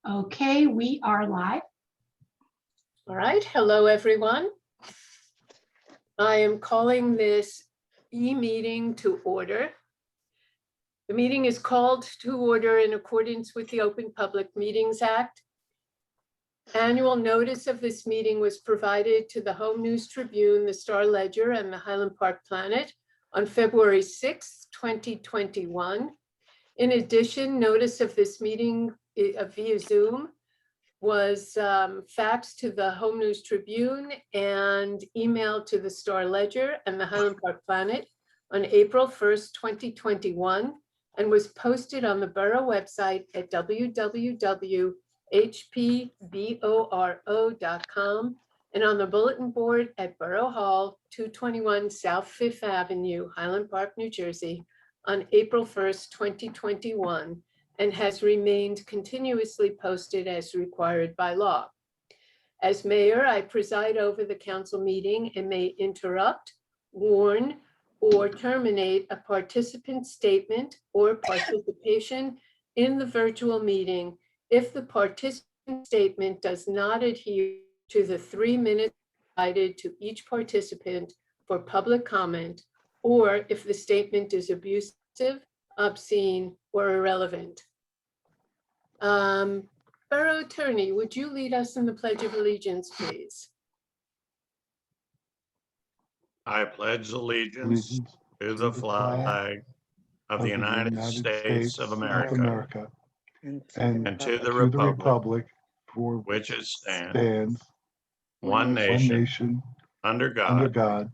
Okay, we are live. All right, hello everyone. I am calling this e-meeting to order. The meeting is called to order in accordance with the Open Public Meetings Act. Annual notice of this meeting was provided to the Home News Tribune, the Star Ledger, and the Highland Park Planet on February 6, 2021. In addition, notice of this meeting via Zoom was faxed to the Home News Tribune and emailed to the Star Ledger and the Highland Park Planet on April 1st, 2021, and was posted on the Borough website at www.hpboro.com and on the bulletin board at Borough Hall, 221 South Fifth Avenue, Highland Park, New Jersey, on April 1st, 2021. And has remained continuously posted as required by law. As mayor, I preside over the council meeting and may interrupt, warn, or terminate a participant statement or participation in the virtual meeting if the participant statement does not adhere to the 3 minutes provided to each participant for public comment, or if the statement is abusive, obscene, or irrelevant. Borough Attorney, would you lead us in the Pledge of Allegiance, please? I pledge allegiance to the flag of the United States of America and to the republic for which it stands, one nation, under under God, God,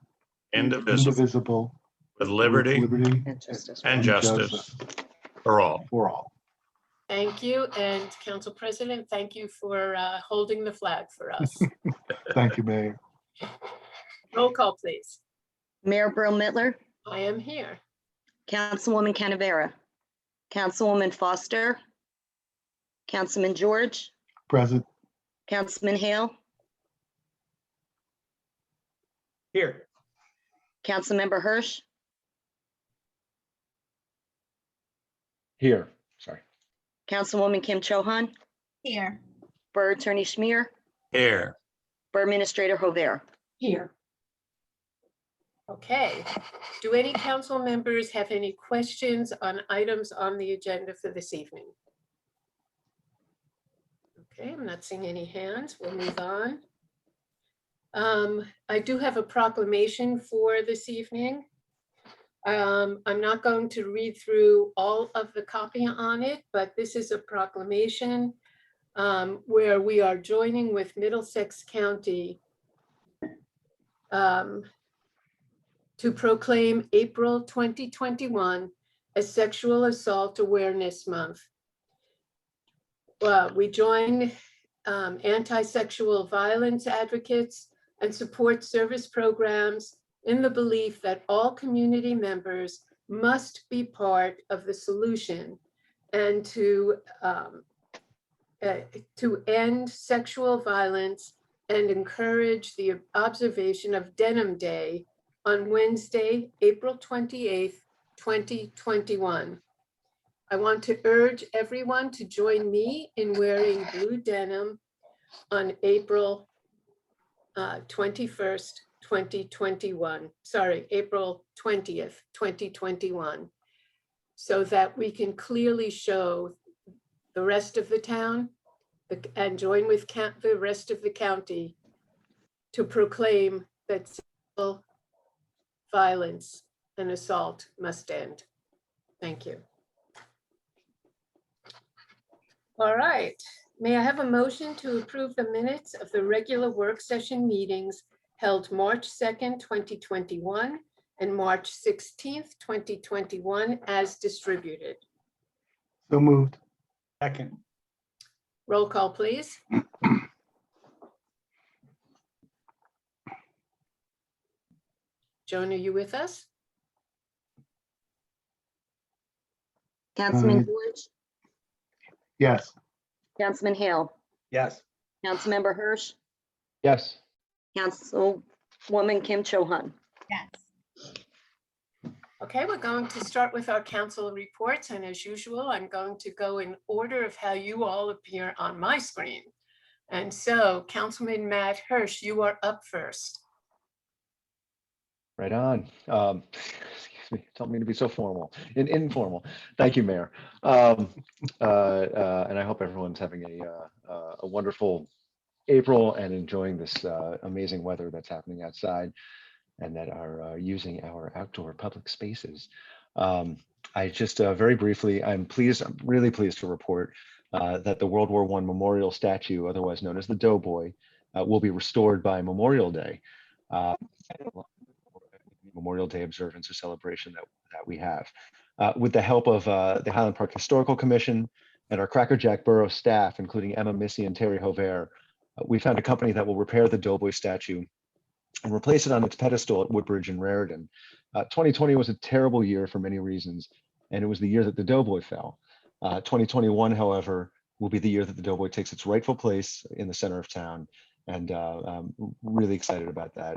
indivisible, with liberty and justice for all. Thank you. And Council President, thank you for holding the flag for us. Thank you, Mayor. Roll call, please. Mayor Brill Mittler, I am here. Councilwoman Canavera, Councilwoman Foster, Councilman George, Present. Councilman Hale, Here. Councilmember Hirsch, Here, sorry. Councilwoman Kim Chohan, Here. Borough Attorney Schmier, Here, Borough Administrator Hover. Here. Okay. Do any council members have any questions on items on the agenda for this evening? Okay, I'm not seeing any hands. We'll move on. I do have a proclamation for this evening. I'm not going to read through all of the copy on it, but this is a proclamation where we are joining with Middlesex County to proclaim April 2021 as Sexual Assault Awareness Month. We join anti-sexual violence advocates and support service programs in the belief that all community members must be part of the solution and to end sexual violence and encourage the observation of Denim Day on Wednesday, April 28th, 2021. I want to urge everyone to join me in wearing blue denim on April 21st, 2021. Sorry, April 20th, 2021. So that we can clearly show the rest of the town and join with the rest of the county to proclaim that sexual violence and assault must end. Thank you. All right. May I have a motion to approve the minutes of the regular work session meetings held March 2nd, 2021 and March 16th, 2021 as distributed? So moved. Second. Roll call, please. Joan, are you with us? Councilman George, Yes. Councilman Hale, Yes. Councilmember Hirsch, Yes. Councilwoman Kim Chohan. Yes. Okay, we're going to start with our council reports, and as usual, I'm going to go in order of how you all appear on my screen. And so, Councilman Matt Hirsch, you are up first. Right on. Excuse me, don't mean to be so formal, informal. Thank you, Mayor. And I hope everyone's having a wonderful April and enjoying this amazing weather that's happening outside, and that are using our outdoor public spaces. I just very briefly, I'm really pleased to report that the World War I memorial statue, otherwise known as the Doughboy, will be restored by Memorial Day. Memorial Day observance or celebration that we have. With the help of the Highland Park Historical Commission and our Cracker Jack Borough staff, including Emma Missy and Terry Hovere, we found a company that will repair the Doughboy statue and replace it on its pedestal at Woodbridge and Raritan. 2020 was a terrible year for many reasons, and it was the year that the Doughboy fell. 2021, however, will be the year that the Doughboy takes its rightful place in the center of town, and I'm really excited about that.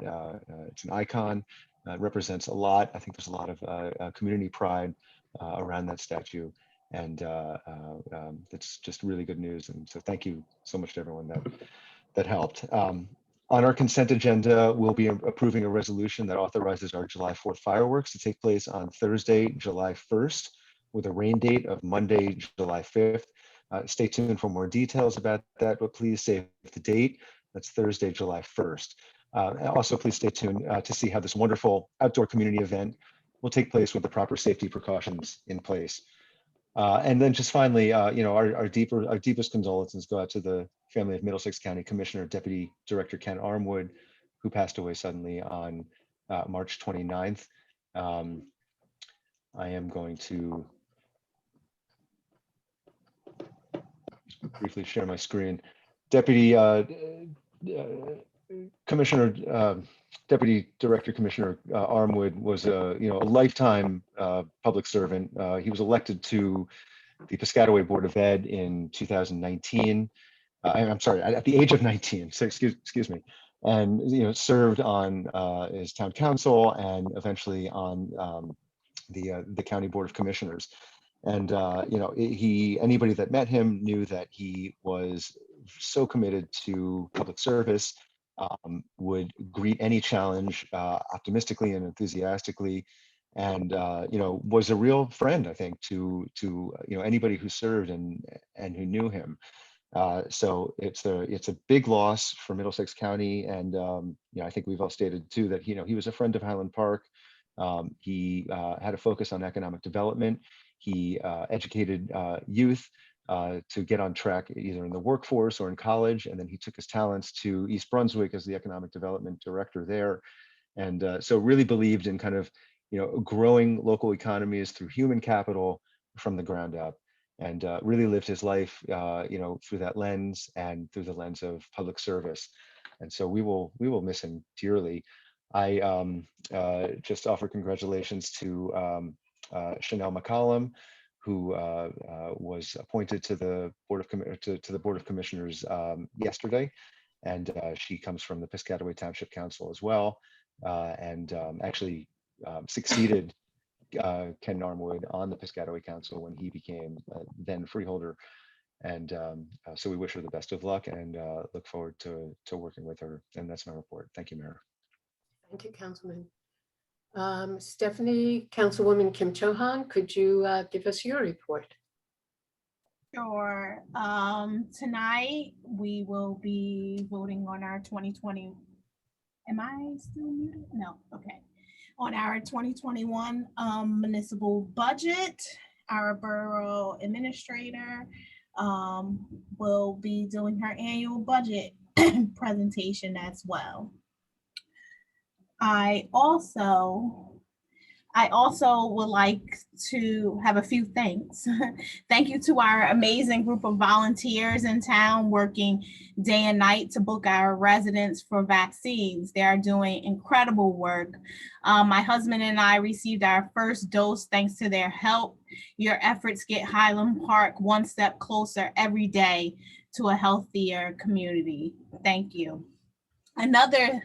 It's an icon. It represents a lot. I think there's a lot of community pride around that statue, and that's just really good news. And so thank you so much to everyone that helped. On our consent agenda, we'll be approving a resolution that authorizes our July 4th fireworks to take place on Thursday, July 1st, with a rain date of Monday, July 5th. Stay tuned for more details about that, but please save the date. That's Thursday, July 1st. Also, please stay tuned to see how this wonderful outdoor community event will take place with the proper safety precautions in place. And then just finally, our deepest condolences go out to the family of Middlesex County Commissioner Deputy Director Ken Armwood, who passed away suddenly on March 29th. I am going to briefly share my screen. Deputy Director Commissioner Armwood was a lifetime public servant. He was elected to the Piscataway Board of Ed in 2019. I'm sorry, at the age of 19. So excuse me, and served on his town council and eventually on the county board of commissioners. And anybody that met him knew that he was so committed to public service, would greet any challenge optimistically and enthusiastically, and was a real friend, I think, to anybody who served and who knew him. So it's a big loss for Middlesex County, and I think we've all stated too that he was a friend of Highland Park. He had a focus on economic development. He educated youth to get on track either in the workforce or in college, and then he took his talents to East Brunswick as the economic development director there, and so really believed in kind of growing local economies through human capital from the ground up, and really lived his life through that lens and through the lens of public service. And so we will miss him dearly. I just offer congratulations to Chanel McCollum, who was appointed to the Board of Commissioners yesterday, and she comes from the Piscataway Township Council as well, and actually succeeded Ken Armwood on the Piscataway Council when he became then freeholder. And so we wish her the best of luck and look forward to working with her. And that's my report. Thank you, Mayor. Thank you, Councilman. Stephanie, Councilwoman Kim Chohan, could you give us your report? Sure. Tonight, we will be voting on our 2020. Am I still muted? No, okay. On our 2021 municipal budget, our borough administrator will be doing her annual budget presentation as well. I also would like to have a few thanks. Thank you to our amazing group of volunteers in town working day and night to book our residents for vaccines. They are doing incredible work. My husband and I received our first dose thanks to their help. Your efforts get Highland Park one step closer every day to a healthier community. Thank you. Another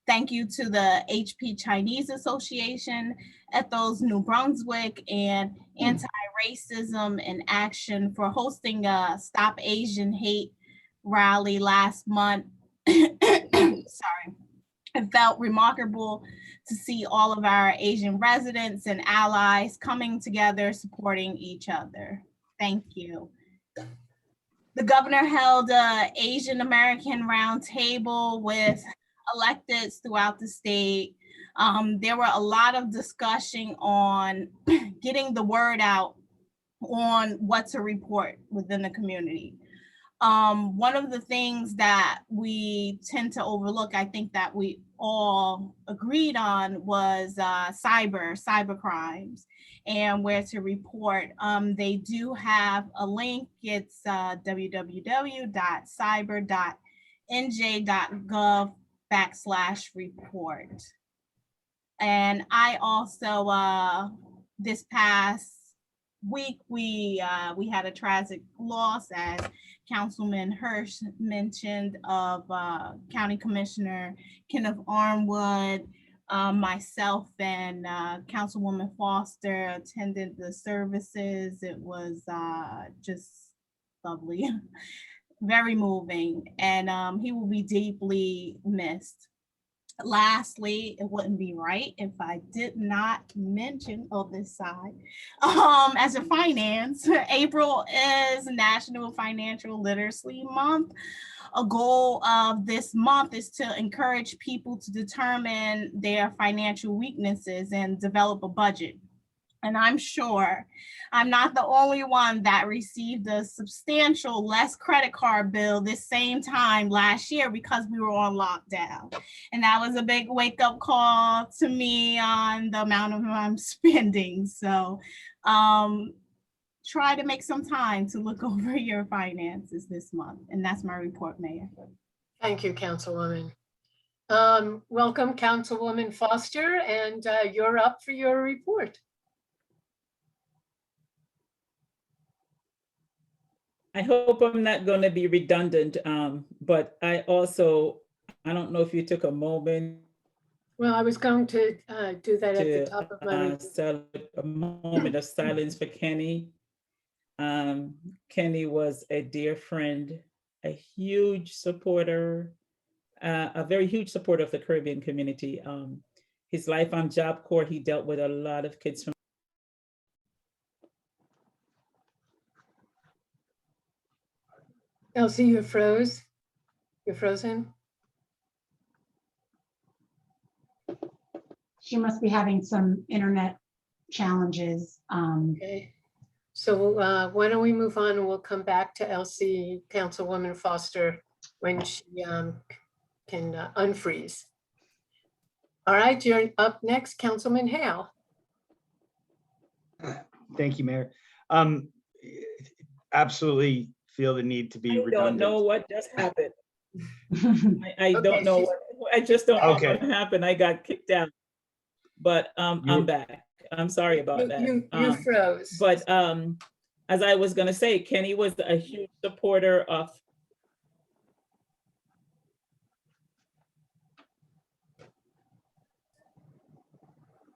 Thank you to the HP Chinese Association, Ethos New Brunswick, and Anti-Racism in Action for hosting a Stop Asian Hate rally last month. Sorry. It felt remarkable to see all of our Asian residents and allies coming together, supporting each other. Thank you. The governor held an Asian American roundtable with electeds throughout the state. There were a lot of discussion on getting the word out on what to report within the community. One of the things that we tend to overlook, I think that we all agreed on, was cyber crimes and where to report. They do have a link. It's www.cyber.nj.gov/report. And I also, this past week, we had a tragic loss, as Councilman Hirsch mentioned, of County Commissioner Kenneth Armwood. Myself and Councilwoman Foster attended the services. It was just lovely, very moving, and he will be deeply missed. Lastly, it wouldn't be right if I did not mention on this side, as a finance, April is National Financial Literacy Month. A goal of this month is to encourage people to determine their financial weaknesses and develop a budget. And I'm sure I'm not the only one that received a substantial less credit card bill this same time last year because we were on lockdown. And that was a big wake up call to me on the amount of I'm spending. So try to make some time to look over your finances this month. And that's my report, Mayor. Thank you, Councilwoman. Welcome, Councilwoman Foster, and you're up for your report. I hope I'm not going to be redundant, but I don't know if you took a moment. Well, I was going to do that at the top of my report. A moment of silence for Kenny. Kenny was a dear friend, a huge supporter, a very huge supporter of the Caribbean community. His life on Job Corps, he dealt with a lot of kids from Elsie, you froze. You're frozen. She must be having some internet challenges. Okay. So why don't we move on and we'll come back to Elsie, Councilwoman Foster, when she can unfreeze. All right, you're up next, Councilman Hale. Thank you, Mayor. Absolutely feel the need to be redundant. I don't know what just happened. I Okay, don't know I just don't know Okay. what happened. I got kicked out, but I'm back. I'm sorry about that. You froze. But as I was going to say, Kenny was a huge supporter of.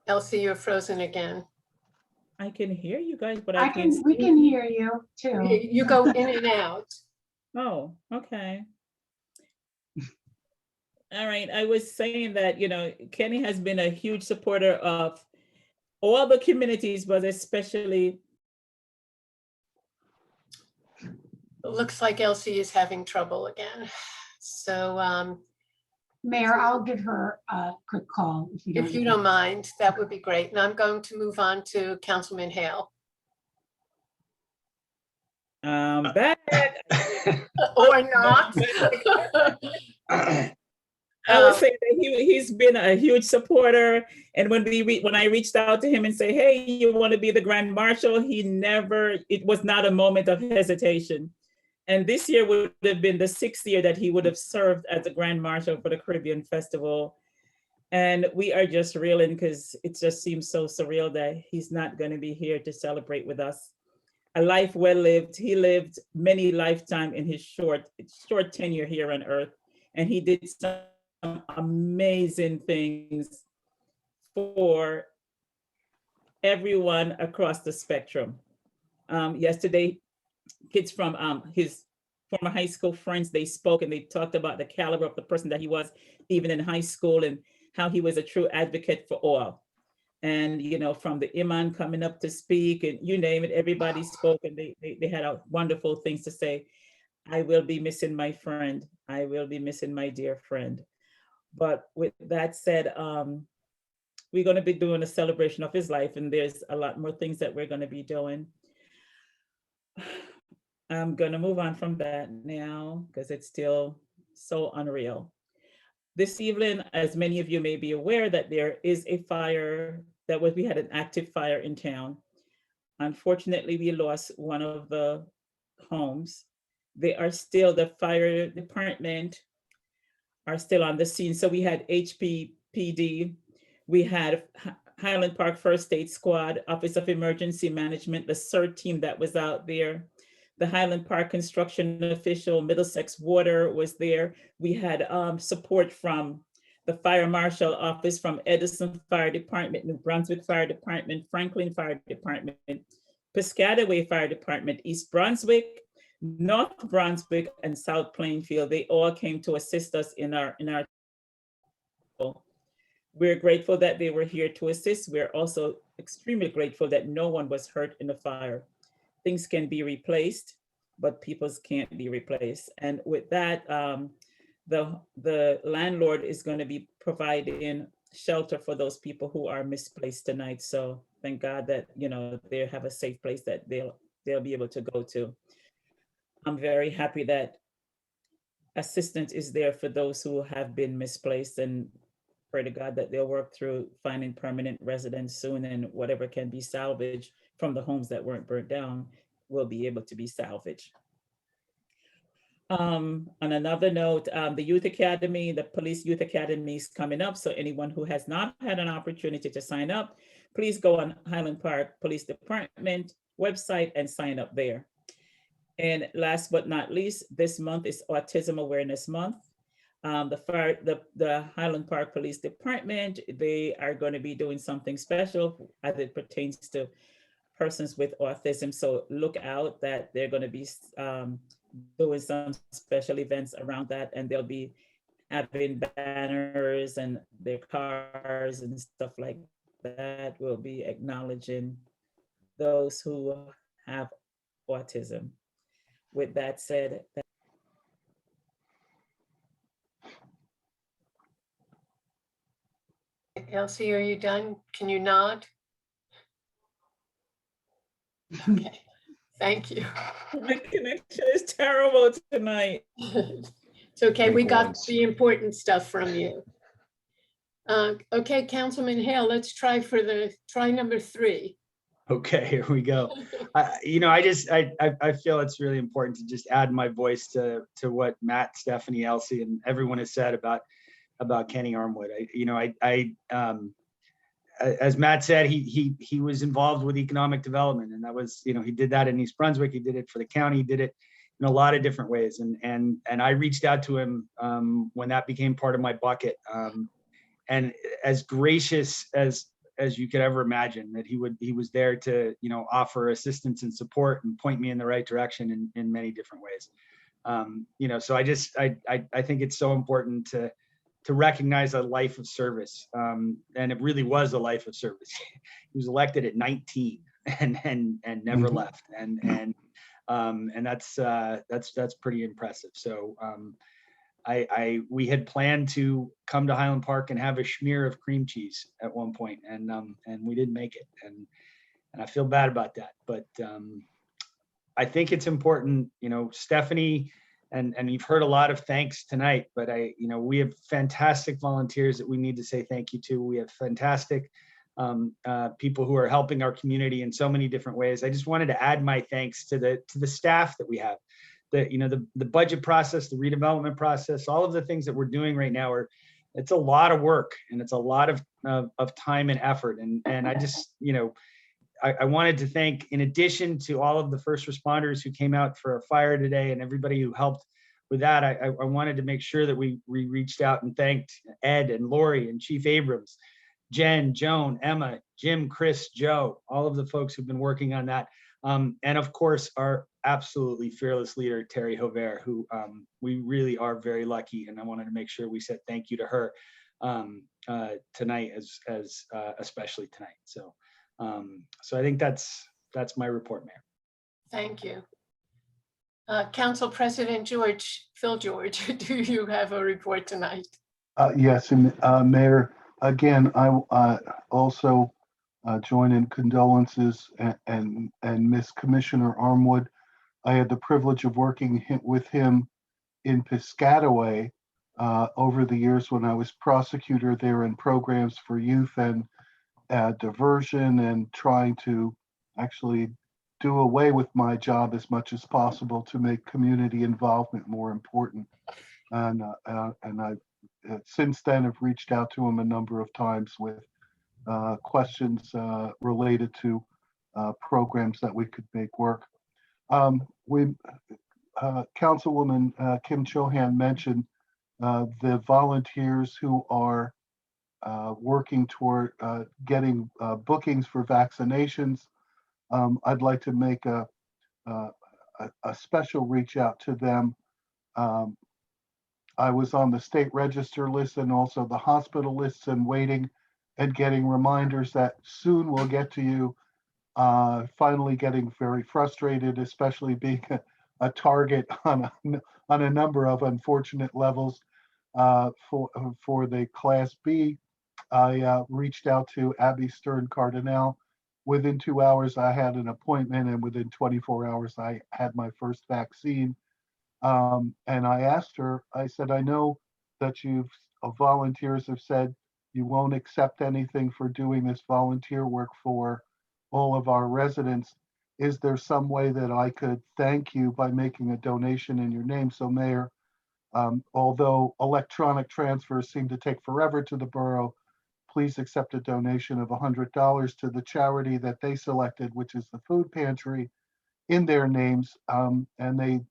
Elsie, you're frozen again. I can hear you guys, but we can hear you too. You go in and out. Oh, okay. All right. I was saying that, Kenny has been a huge supporter of all the communities, but especially. It looks like Elsie is having trouble again. So Mayor, I'll give her a quick call. If you don't mind, that would be great. And I'm going to move on to Councilman Hale. Back. Or not. I would say that he's been a huge supporter. And when I reached out to him and say, hey, you want to be the Grand Marshal? It was not a moment of hesitation. And this year would have been the 6th year that he would have served as the Grand Marshal for the Caribbean Festival. And we are just reeling because it just seems so surreal that he's not going to be here to celebrate with us. A life well lived. He lived many lifetimes in his short tenure here on Earth. And he did some amazing things for everyone across the spectrum. Yesterday, kids from his former high school friends, they spoke and they talked about the caliber of the person that he was even in high school and how he was a true advocate for all. And, you know, from the imam coming up to speak and you name it, everybody spoke and they had wonderful things to say. I will be missing my friend. I will be missing my dear friend. But with that said, we're going to be doing a celebration of his life, and there's a lot more things that we're going to be doing. I'm going to move on from that now because it's still so unreal. This evening, as many of you may be aware, that there is a fire we had an active fire in town. Unfortunately, we lost one of the homes. The fire department are still on the scene. So we had HPPD, we had Highland Park First Aid Squad, Office of Emergency Management, the CERT team that was out there, the Highland Park construction official, Middlesex Water was there. We had support from the Fire Marshal Office, from Edison Fire Department, New Brunswick Fire Department, Franklin Fire Department, Piscataway Fire Department, East Brunswick, North Brunswick, and South Plainfield. They all came to assist us in our. We're grateful that they were here to assist. We're also extremely grateful that no one was hurt in the fire. Things can be replaced, but people can't be replaced. And with that, the landlord is going to be providing shelter for those people who are misplaced tonight. So thank God that, you know, they have a safe place that they'll be able to go to. I'm very happy that assistance is there for those who have been misplaced, and pray to God that they'll work through finding permanent residents soon, and whatever can be salvaged from the homes that weren't burnt down will be able to be salvaged. On another note, the Youth Academy, the Police Youth Academy is coming up. So anyone who has not had an opportunity to sign up, please go on Highland Park Police Department website and sign up there. And last but not least, this month is Autism Awareness Month. The Highland Park Police Department, they are going to be doing something special as it pertains to persons with autism. So look out that they're going to be doing some special events around that, and they'll be having banners and their cars and stuff like that will be acknowledging those who have autism. With that said, Elsie, are you done? Can you nod? Okay, thank you. my connection is terrible tonight. It's okay, we Blink got once. the important stuff from you. Okay, Councilman Hale, let's try number 3. Okay, here we go. You know, I feel it's really important to just add my voice to what Matt, Stephanie, Elsie, and everyone has said about Kenny Armwood. As Matt said, he was involved with economic development, and that was, you know, he did that in East Brunswick. He did it for the county. He did it in a lot of different ways, and I reached out to him when that became part of my bucket, and as gracious as you could ever imagine, that he was there to, you know, offer assistance and support and point me in the right direction in many different ways. You know, so I think it's so important to recognize a life of service. And it really was a life of service. He was elected at 19 and never left. And that's pretty impressive. So we had planned to come to Highland Park and have a schmear of cream cheese at one point, and we didn't make it, and I feel bad about that. But I think it's important, you know, Stephanie, and you've heard a lot of thanks tonight, but we have fantastic volunteers that we need to say thank you to. We have fantastic people who are helping our community in so many different ways. I just wanted to add my thanks to the staff that we have. The budget process, the redevelopment process, all of the things that we're doing right now it's a lot of work, and it's a lot of time and effort. And I just, you know, I wanted to thank, in addition to all of the first responders who came out for a fire today and everybody who helped with that, I wanted to make sure that we reached out and thanked Ed and Lori and Chief Abrams, Jen, Joan, Emma, Jim, Chris, Joe, all of the folks who've been working on that. And of course, our absolutely fearless leader, Terry Hover, who we really are very lucky. And I wanted to make sure we said thank you to her tonight, as especially tonight. So I think that's my report, Mayor. Thank you. Council President Phil George, do you have a report tonight? Yes, and Mayor, again, I also join in condolences and Miss Commissioner Armwood. I had the privilege of working with him in Piscataway over the years when I was prosecutor there in programs for youth and diversion, and trying to actually do away with my job as much as possible to make community involvement more important. And I since then have reached out to him a number of times with questions related to programs that we could make work. Councilwoman Kim Chohan mentioned the volunteers who are working toward getting bookings for vaccinations. I'd like to make a special reach out to them. I was on the state register list and also the hospital lists, and waiting and getting reminders that soon we'll get to you. Finally getting very frustrated, especially being a target on a number of unfortunate levels for the Class B. I reached out to Abby Stern Cardinal. Within 2 hours, I had an appointment, and within 24 hours, I had my first vaccine. And I asked her, I said, I know that volunteers have said you won't accept anything for doing this volunteer work for all of our residents. Is there some way that I could thank you by making a donation in your name? So Mayor, although electronic transfers seem to take forever to the borough, please accept a donation of $100 to the charity that they selected, which is the food pantry, in their names. And they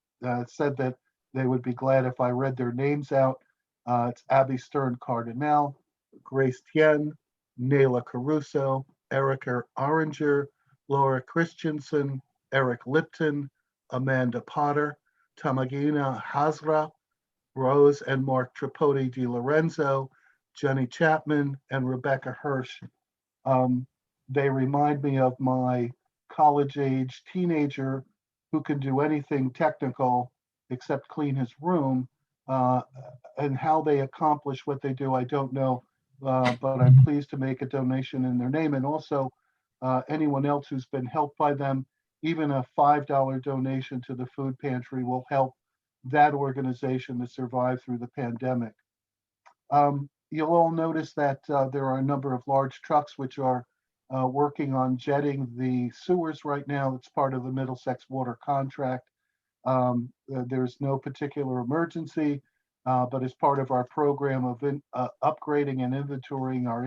said that they would be glad if I read their names out. It's Abby Stern Cardinal, Grace Tien, Nayla Caruso, Erica Oranger, Laura Christensen, Eric Lipton, Amanda Potter, Tamagina Hazra, Rose and Mark Tripodi Di Lorenzo, Jenny Chapman, and Rebecca Hirsch. They remind me of my college-age teenager who can do anything technical except clean his room. And how they accomplish what they do, I don't know, but I'm pleased to make a donation in their name. And also anyone else who's been helped by them, even a $5 donation to the food pantry will help that organization to survive through the pandemic. You'll all notice that there are a number of large trucks which are working on jetting the sewers right now. It's part of the Middlesex Water contract. There's no particular emergency, but as part of our program of upgrading and inventorying our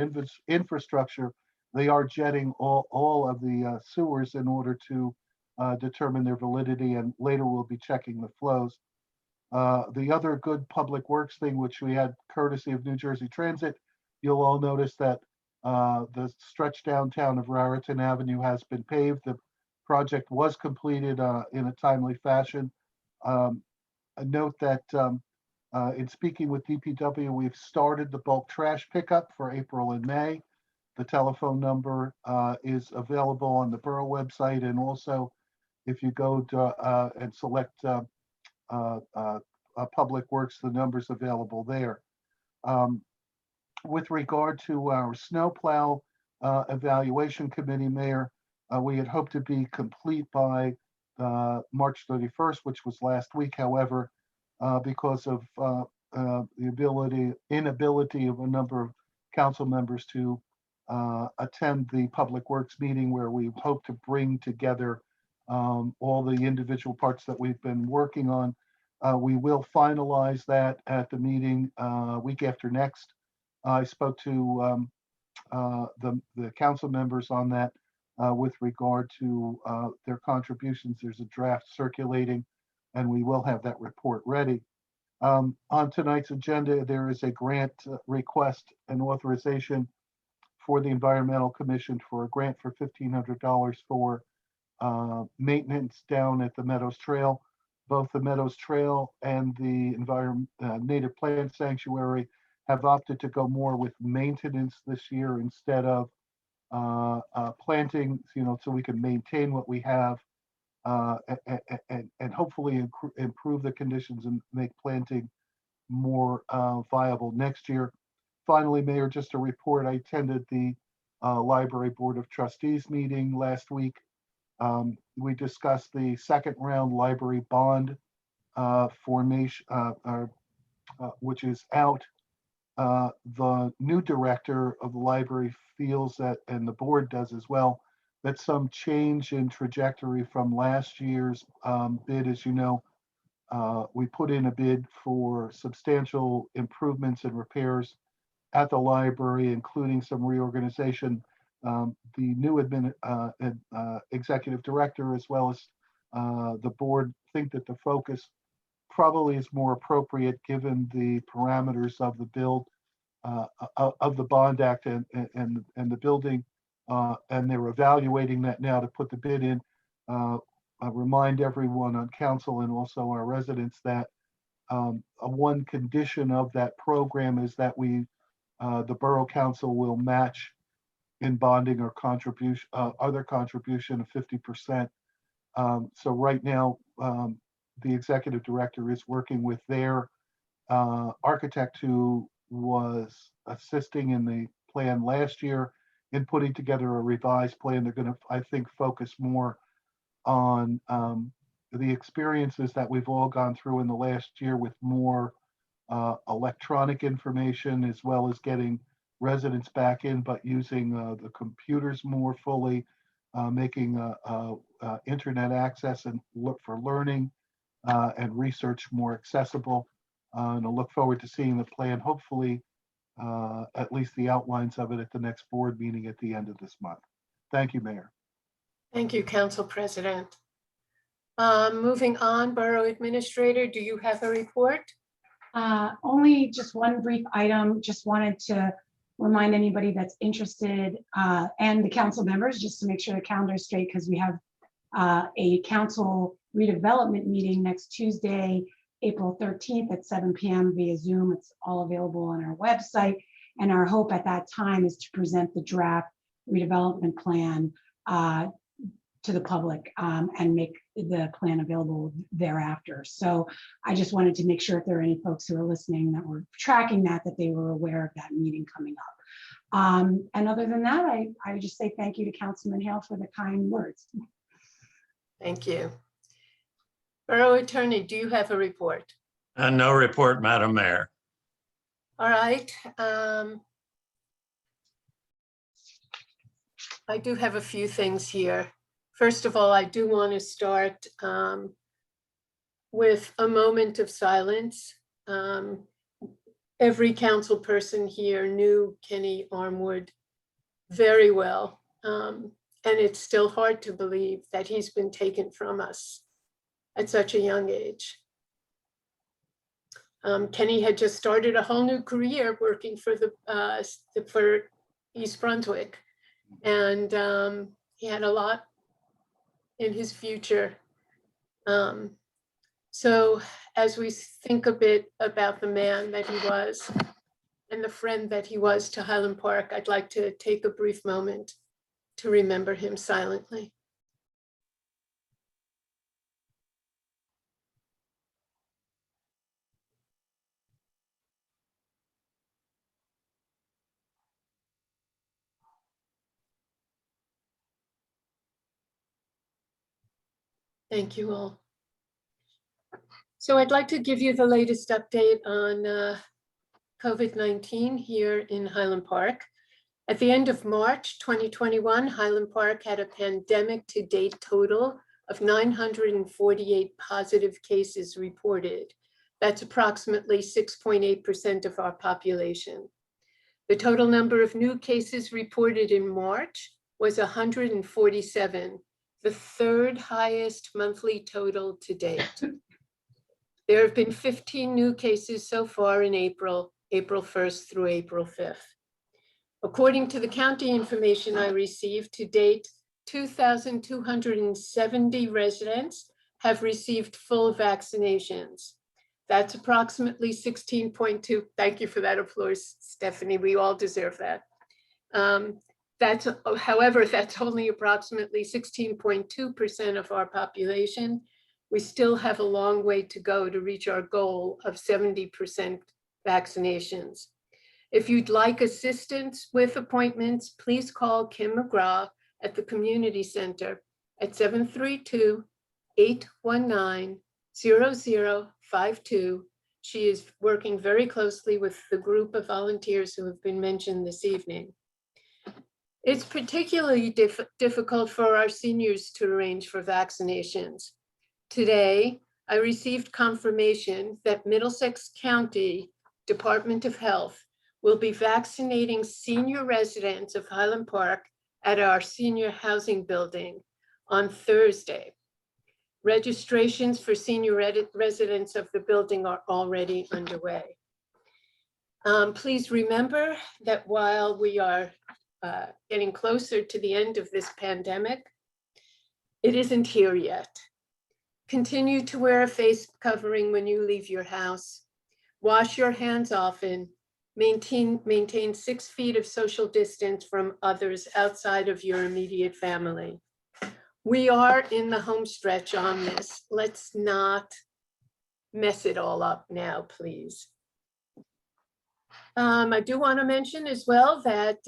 infrastructure, they are jetting all of the sewers in order to determine their validity, and later we'll be checking the flows. The other good public works thing, which we had courtesy of New Jersey Transit, you'll all notice that the stretch downtown of Raritan Avenue has been paved. The project was completed in a timely fashion. A note that in speaking with DPW, we've started the bulk trash pickup for April and May. The telephone number is available on the borough website, and also if you go to, and select Public Works, the number's available there. With regard to our snowplow evaluation committee, Mayor, we had hoped to be complete by March 31st, which was last week. However, because of the inability of a number of council members to attend the Public Works meeting, where we hope to bring together all the individual parts that we've been working on, we will finalize that at the meeting week after next. I spoke to the council members on that with regard to their contributions. There's a draft circulating, and we will have that report ready. On tonight's agenda, there is a grant request and authorization for the Environmental Commission for a grant for $1,500 for maintenance down at the Meadows Trail. Both the Meadows Trail and the Native Plant Sanctuary have opted to go more with maintenance this year instead of planting, so we can maintain what we have and hopefully improve the conditions and make planting more viable next year. Finally, Mayor, just a report, I attended the Library Board of Trustees meeting last week. We discussed the second round library bond formation, which is out. The new director of the library feels that, and the board does as well, that some change in trajectory from last year's bid, as you know, we put in a bid for substantial improvements and repairs at the library, including some reorganization. The new executive director, as well as the board, think that the focus probably is more appropriate given the parameters of the build of the Bond Act and the building, and they're evaluating that now to put the bid in. I remind everyone on council and also our residents that one condition of that program is that the Borough Council will match in bonding or contribution, other contribution of 50%. So right now, the executive director is working with their architect who was assisting in the plan last year in putting together a revised plan. They're going to, I think, focus more on the experiences that we've all gone through in the last year with more electronic information, as well as getting residents back in, but using the computers more fully, making internet access and look for learning and research more accessible. And I look forward to seeing the plan, hopefully, at least the outlines of it at the next board meeting at the end of this month. Thank you, Mayor. Thank you, Council President. Moving on, Borough Administrator, do you have a report? Only just one brief item. Just wanted to remind anybody that's interested and the council members, just to make sure the calendar is straight, because we have a council redevelopment meeting next Tuesday, April 13th at 7 p.m. via Zoom. It's all available on our website. And our hope at that time is to present the draft redevelopment plan to the public and make the plan available thereafter. So I just wanted to make sure if there are any folks who are listening that were tracking that they were aware of that meeting coming up. And other than that, I would just say thank you to Councilman Hale for the kind words. Thank you. Borough Attorney, do you have a report? No report, Madam Mayor. All right. I do have a few things here. First of all, I do want to start with a moment of silence. Every council person here knew Kenny Armwood very well. And it's still hard to believe that he's been taken from us at such a young age. Kenny had just started a whole new career working for for East Brunswick, and he had a lot in his future. So as we think a bit about the man that he was and the friend that he was to Highland Park, I'd like to take a brief moment to remember him silently. Thank you all. So I'd like to give you the latest update on COVID-19 here in Highland Park. At the end of March 2021, Highland Park had a pandemic to date total of 948 positive cases reported. That's approximately 6.8% of our population. The total number of new cases reported in March was 147, the third highest monthly total to date. There have been 15 new cases so far in April 1st through April 5th. According to the county information I received to date, 2,270 residents have received full vaccinations. That's approximately 16.2. Thank you for that applause, Stephanie. We all deserve that. However, that's only approximately 16.2% of our population. We still have a long way to go to reach our goal of 70% vaccinations. If you'd like assistance with appointments, please call Kim McGraw at the Community Center at 732-819-0052. She is working very closely with the group of volunteers who have been mentioned this evening. It's particularly difficult for our seniors to arrange for vaccinations. Today, I received confirmation that Middlesex County Department of Health will be vaccinating senior residents of Highland Park at our senior housing building on Thursday. Registrations for senior residents of the building are already underway. Please remember that while we are getting closer to the end of this pandemic, it isn't here yet. Continue to wear a face covering when you leave your house. Wash your hands often. Maintain 6 feet of social distance from others outside of your immediate family. We are in the home stretch on this. Let's not mess it all up now, please. I do want to mention as well that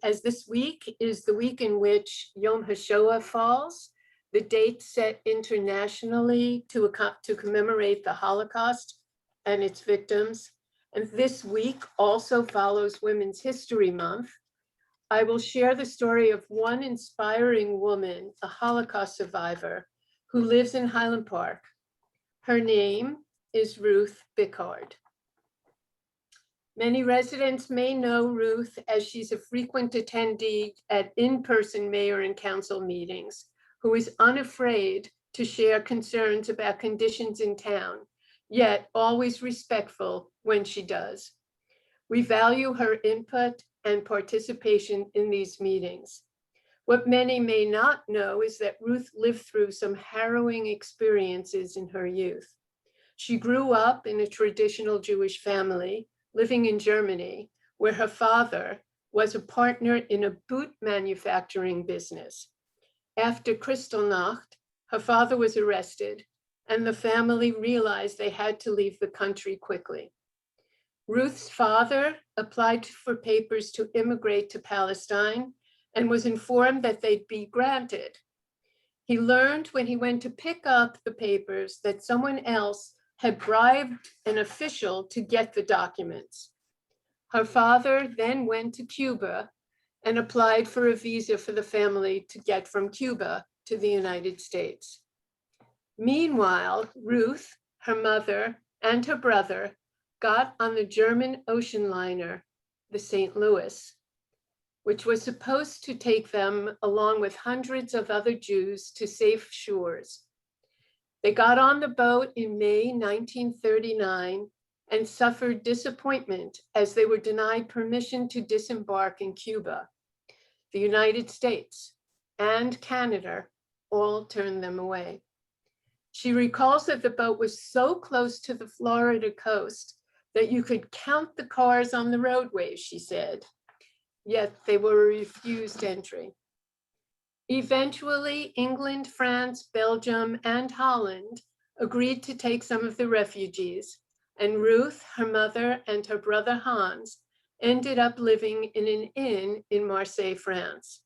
as this week is the week in which Yom HaShoah falls, the date set internationally to commemorate the Holocaust and its victims. And this week also follows Women's History Month. I will share the story of one inspiring woman, a Holocaust survivor, who lives in Highland Park. Her name is Ruth Bickard. Many residents may know Ruth as she's a frequent attendee at in-person mayor and council meetings, who is unafraid to share concerns about conditions in town, yet always respectful when she does. We value her input and participation in these meetings. What many may not know is that Ruth lived through some harrowing experiences in her youth. She grew up in a traditional Jewish family, living in Germany, where her father was a partner in a boot manufacturing business. After Kristallnacht, her father was arrested, and the family realized they had to leave the country quickly. Ruth's father applied for papers to immigrate to Palestine and was informed that they'd be granted. He learned when he went to pick up the papers that someone else had bribed an official to get the documents. Her father then went to Cuba and applied for a visa for the family to get from Cuba to the United States. Meanwhile, Ruth, her mother, and her brother got on the German ocean liner, the St. Louis, which was supposed to take them along with hundreds of other Jews to safe shores. They got on the boat in May 1939 and suffered disappointment as they were denied permission to disembark in Cuba. The United States and Canada all turned them away. She recalls that the boat was so close to the Florida coast that you could count the cars on the roadway, she said, yet they were refused entry. Eventually, England, France, Belgium, and Holland agreed to take some of the refugees, and Ruth, her mother, and her brother Hans ended up living in an inn in Marseille, France.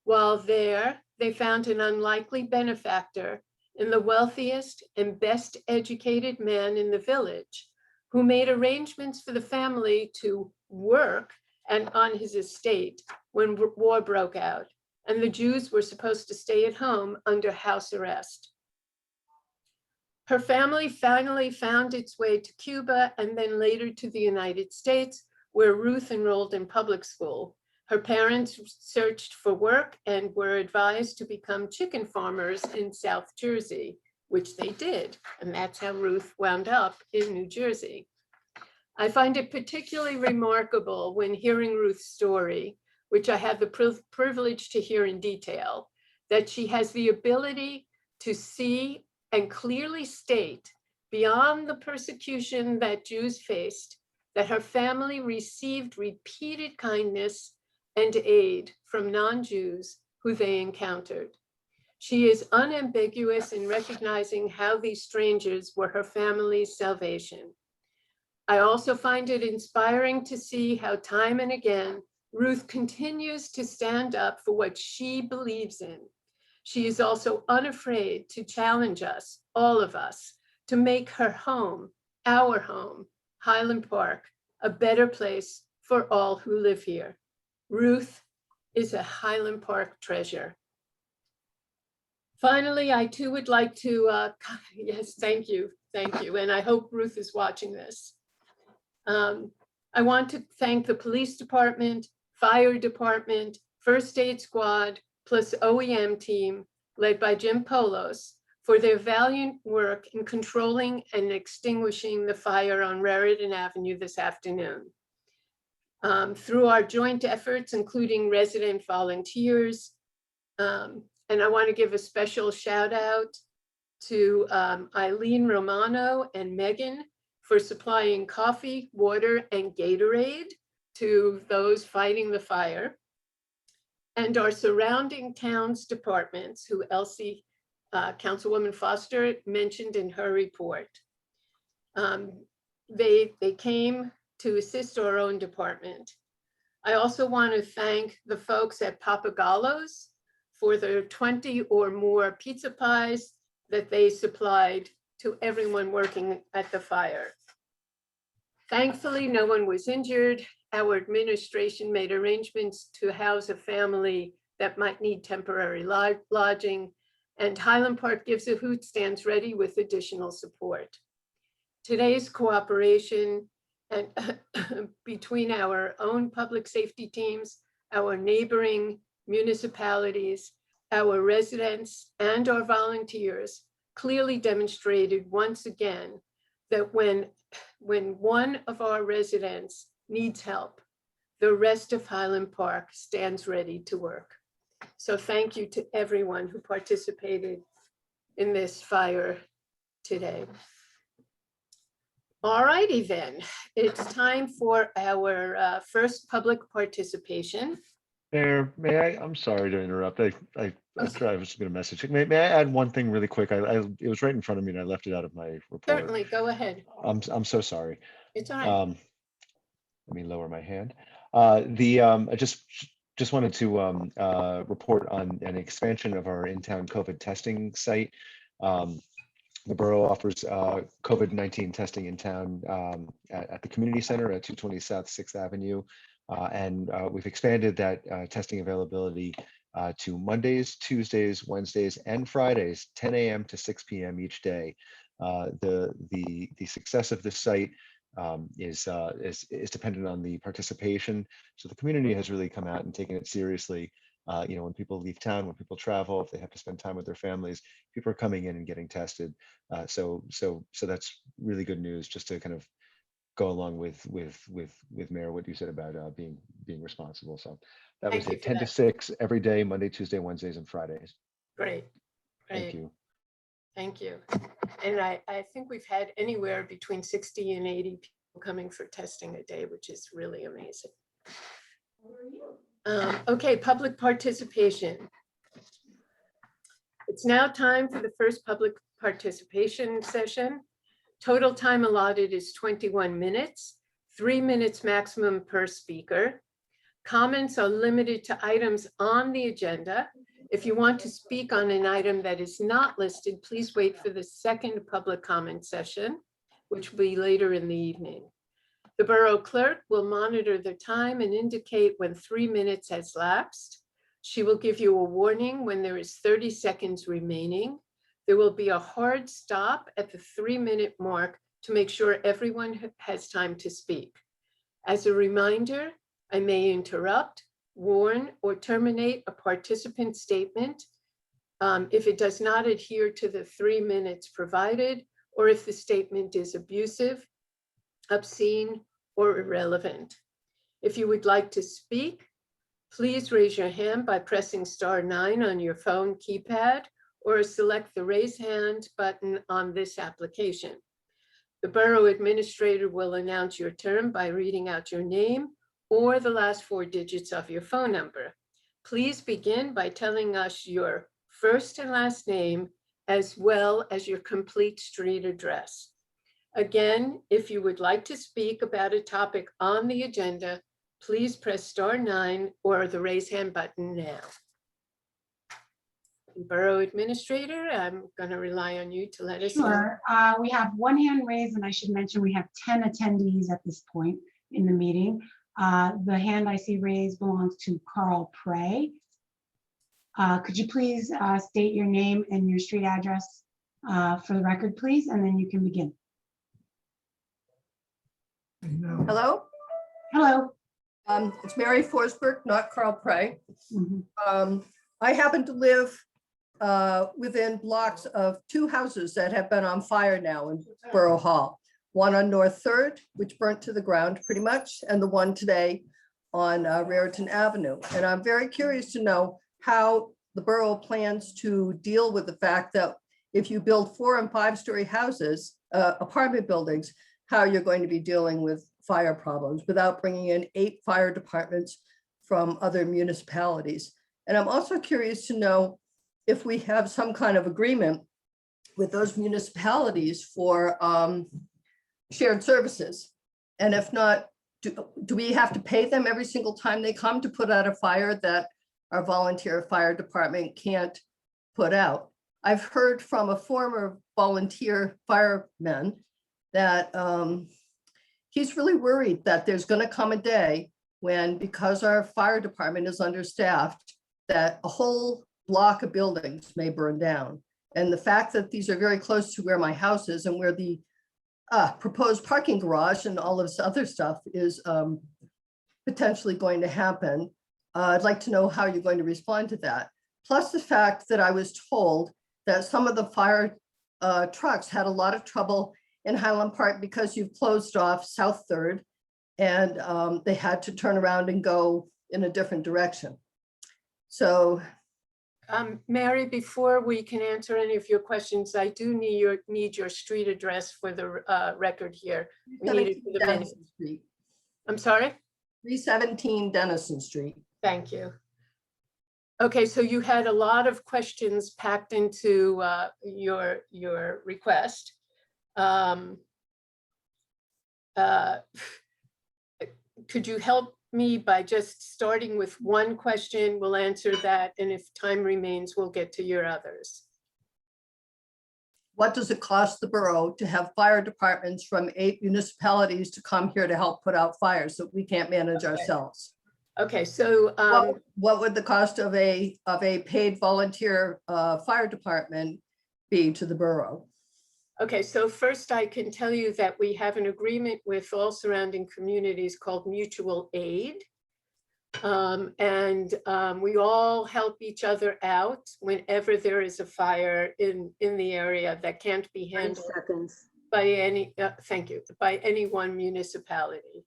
While there, they found an unlikely benefactor in the wealthiest and best educated man in the village, who made arrangements for the family to work and on his estate when war broke out, and the Jews were supposed to stay at home under house arrest. Her family finally found its way to Cuba and then later to the United States, where Ruth enrolled in public school. Her parents searched for work and were advised to become chicken farmers in South Jersey, which they did. And that's how Ruth wound up in New Jersey. I find it particularly remarkable when hearing Ruth's story, which I had the privilege to hear in detail, that she has the ability to see and clearly state beyond the persecution that Jews faced, that her family received repeated kindness and aid from non-Jews who they encountered. She is unambiguous in recognizing how these strangers were her family's salvation. I also find it inspiring to see how time and again, Ruth continues to stand up for what she believes in. She is also unafraid to challenge us, all of us, to make her home, our home, Highland Park, a better place for all who live here. Ruth is a Highland Park treasure. Finally, I too would like to, yes, thank you. And I hope Ruth is watching this. I want to thank the police department, fire department, first aid squad, plus OEM team led by Jim Polos for their valiant work in controlling and extinguishing the fire on Raritan Avenue this afternoon. Through our joint efforts, including resident volunteers, and I want to give a special shout out to Eileen Romano and Megan for supplying coffee, water, and Gatorade to those fighting the fire. And our surrounding towns departments, who Elsie, Councilwoman Foster mentioned in her report. They came to assist our own department. I also want to thank the folks at Papagallo's for their 20 or more pizza pies that they supplied to everyone working at the fire. Thankfully, no one was injured. Our administration made arrangements to house a family that might need temporary lodging, and Highland Park Gives a Hoot stands ready with additional support. Today's cooperation and between our own public safety teams, our neighboring municipalities, our residents, and our volunteers clearly demonstrated once again that when one of our residents needs help, the rest of Highland Park stands ready to work. So thank you to everyone who participated in this fire today. All righty then, it's time for our first public participation. Mayor, may I? I'm sorry to interrupt. I was just going to message. May I add one thing really quick? It was right in front of me and I left it out of my report. Certainly, go ahead. I'm so sorry. It's all right. Let me lower my hand. I just wanted to report on an expansion of our in-town COVID testing site. The borough offers COVID-19 testing in town at the community center at 220 South 6th Avenue. And we've expanded that testing availability to Mondays, Tuesdays, Wednesdays, and Fridays, 10 a.m. to 6 p.m. each day. The success of this site is dependent on the participation. So the community has really come out and taken it seriously. When people leave town, when people travel, if they have to spend time with their families, people are coming in and getting tested. So that's really good news, just to kind of go along with Mayor, what you said about being responsible. So that was it, 10 to 6 every day, Monday, Tuesday, Wednesdays, and Fridays. Great. Thank you. Thank you. And I think we've had anywhere between 60 and 80 people coming for testing a day, which is really amazing. Okay, public participation. It's now time for the first public participation session. Total time allotted is 21 minutes, 3 minutes maximum per speaker. Comments are limited to items on the agenda. If you want to speak on an item that is not listed, please wait for the second public comment session, which will be later in the evening. The borough clerk will monitor the time and indicate when 3 minutes has lapsed. She will give you a warning when there is 30 seconds remaining. There will be a hard stop at the 3-minute mark to make sure everyone has time to speak. As a reminder, I may interrupt, warn, or terminate a participant statement if it does not adhere to the 3 minutes provided, or if the statement is abusive, obscene, or irrelevant. If you would like to speak, please raise your hand by pressing *9 on your phone keypad or select the raise hand button on this application. The Borough Administrator will announce your turn by reading out your name or the last 4 digits of your phone number. Please begin by telling us your first and last name, as well as your complete street address. Again, if you would like to speak about a topic on the agenda, please press *9 or the raise hand button now. Borough Administrator, I'm going to rely on you to let us know. Sure. We have one hand raised, and I should mention we have 10 attendees at this point in the meeting. The hand I see raised belongs to Carl Prey. Could you please state your name and your street address for the record, please, and then you can begin. Hello, Hello. it's Mary Forsberg, not Carl Prey. Mhm. I happen to live within blocks of 2 houses that have been on fire now in Borough Hall. One on North 3rd, which burnt to the ground pretty much, and the one today on Raritan Avenue. And I'm very curious to know how the borough plans to deal with the fact that if you build 4- and 5-story houses, apartment buildings, how you're going to be dealing with fire problems without bringing in 8 fire departments from other municipalities. And I'm also curious to know if we have some kind of agreement with those municipalities for shared services. And if not, do we have to pay them every single time they come to put out a fire that our volunteer fire department can't put out? I've heard from a former volunteer fireman that he's really worried that there's going to come a day when, because our fire department is understaffed, that a whole block of buildings may burn down. And the fact that these are very close to where my house is and where the proposed parking garage and all of this other stuff is potentially going to happen, I'd like to know how you're going to respond to that. Plus the fact that I was told that some of the fire trucks had a lot of trouble in Highland Park because you've closed off South 3rd, and they had to turn around and go in a different direction. So, Mary, before we can answer any of your questions, I do need your street address for the record here. We need it for the minutes. Denison Street, I'm sorry? 317 Denison Street. Thank you. Okay, so you had a lot of questions packed into your request. Could you help me by just starting with one question? We'll answer that, and if time remains, we'll get to your others. What does it cost the borough to have fire departments from 8 municipalities to come here to help put out fires that we can't manage ourselves? Okay, so What would the cost of a paid volunteer fire department be to the borough? okay, so first I can tell you that we have an agreement with all surrounding communities called mutual aid. We all help each other out whenever there is a fire in the area that can't be 9 handled seconds. by any, thank you, by any one municipality.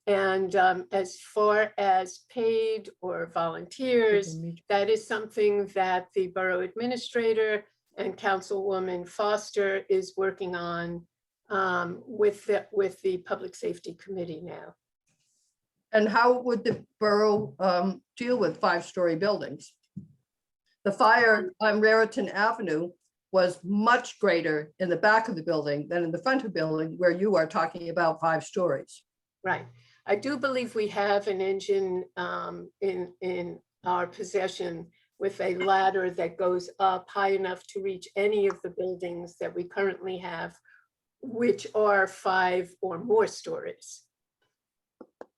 As far as paid or volunteers, that is something that the borough administrator and Councilwoman Foster is working on with the Public Safety Committee now. And how would the borough deal with 5-story buildings? The fire on Raritan Avenue was much greater in the back of the building than in the front of the building, where you are talking about 5 stories. Right. I do believe we have an engine in our possession with a ladder that goes up high enough to reach any of the buildings that we currently have, which are 5 or more stories.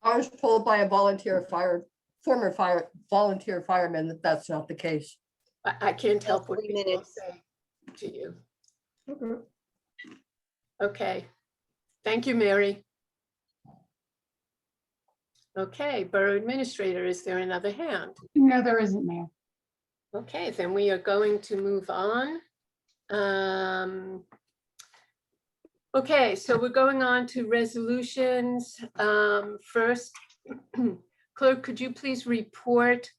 I was told by a former volunteer fireman that that's not the case. I can't help what 3 people minutes. say to you. Okay. Thank you, Mary. Okay, Borough Administrator, is there another hand? No, there isn't, Mayor. Okay, then we are going to move on. Okay, so we're going on to resolutions. First, Clerk, could you please report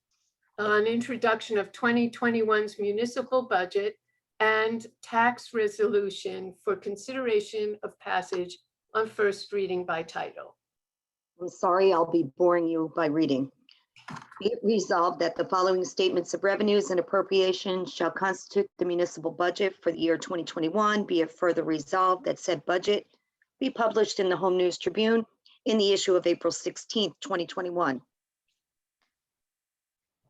on introduction of 2021's municipal budget and tax resolution for consideration of passage on first reading by title? I'm sorry, I'll be boring you by reading. Be it resolved that the following statements of revenues and appropriations shall constitute the municipal budget for the year 2021. Be it further resolved that said budget be published in the Home News Tribune in the issue of April 16th, 2021.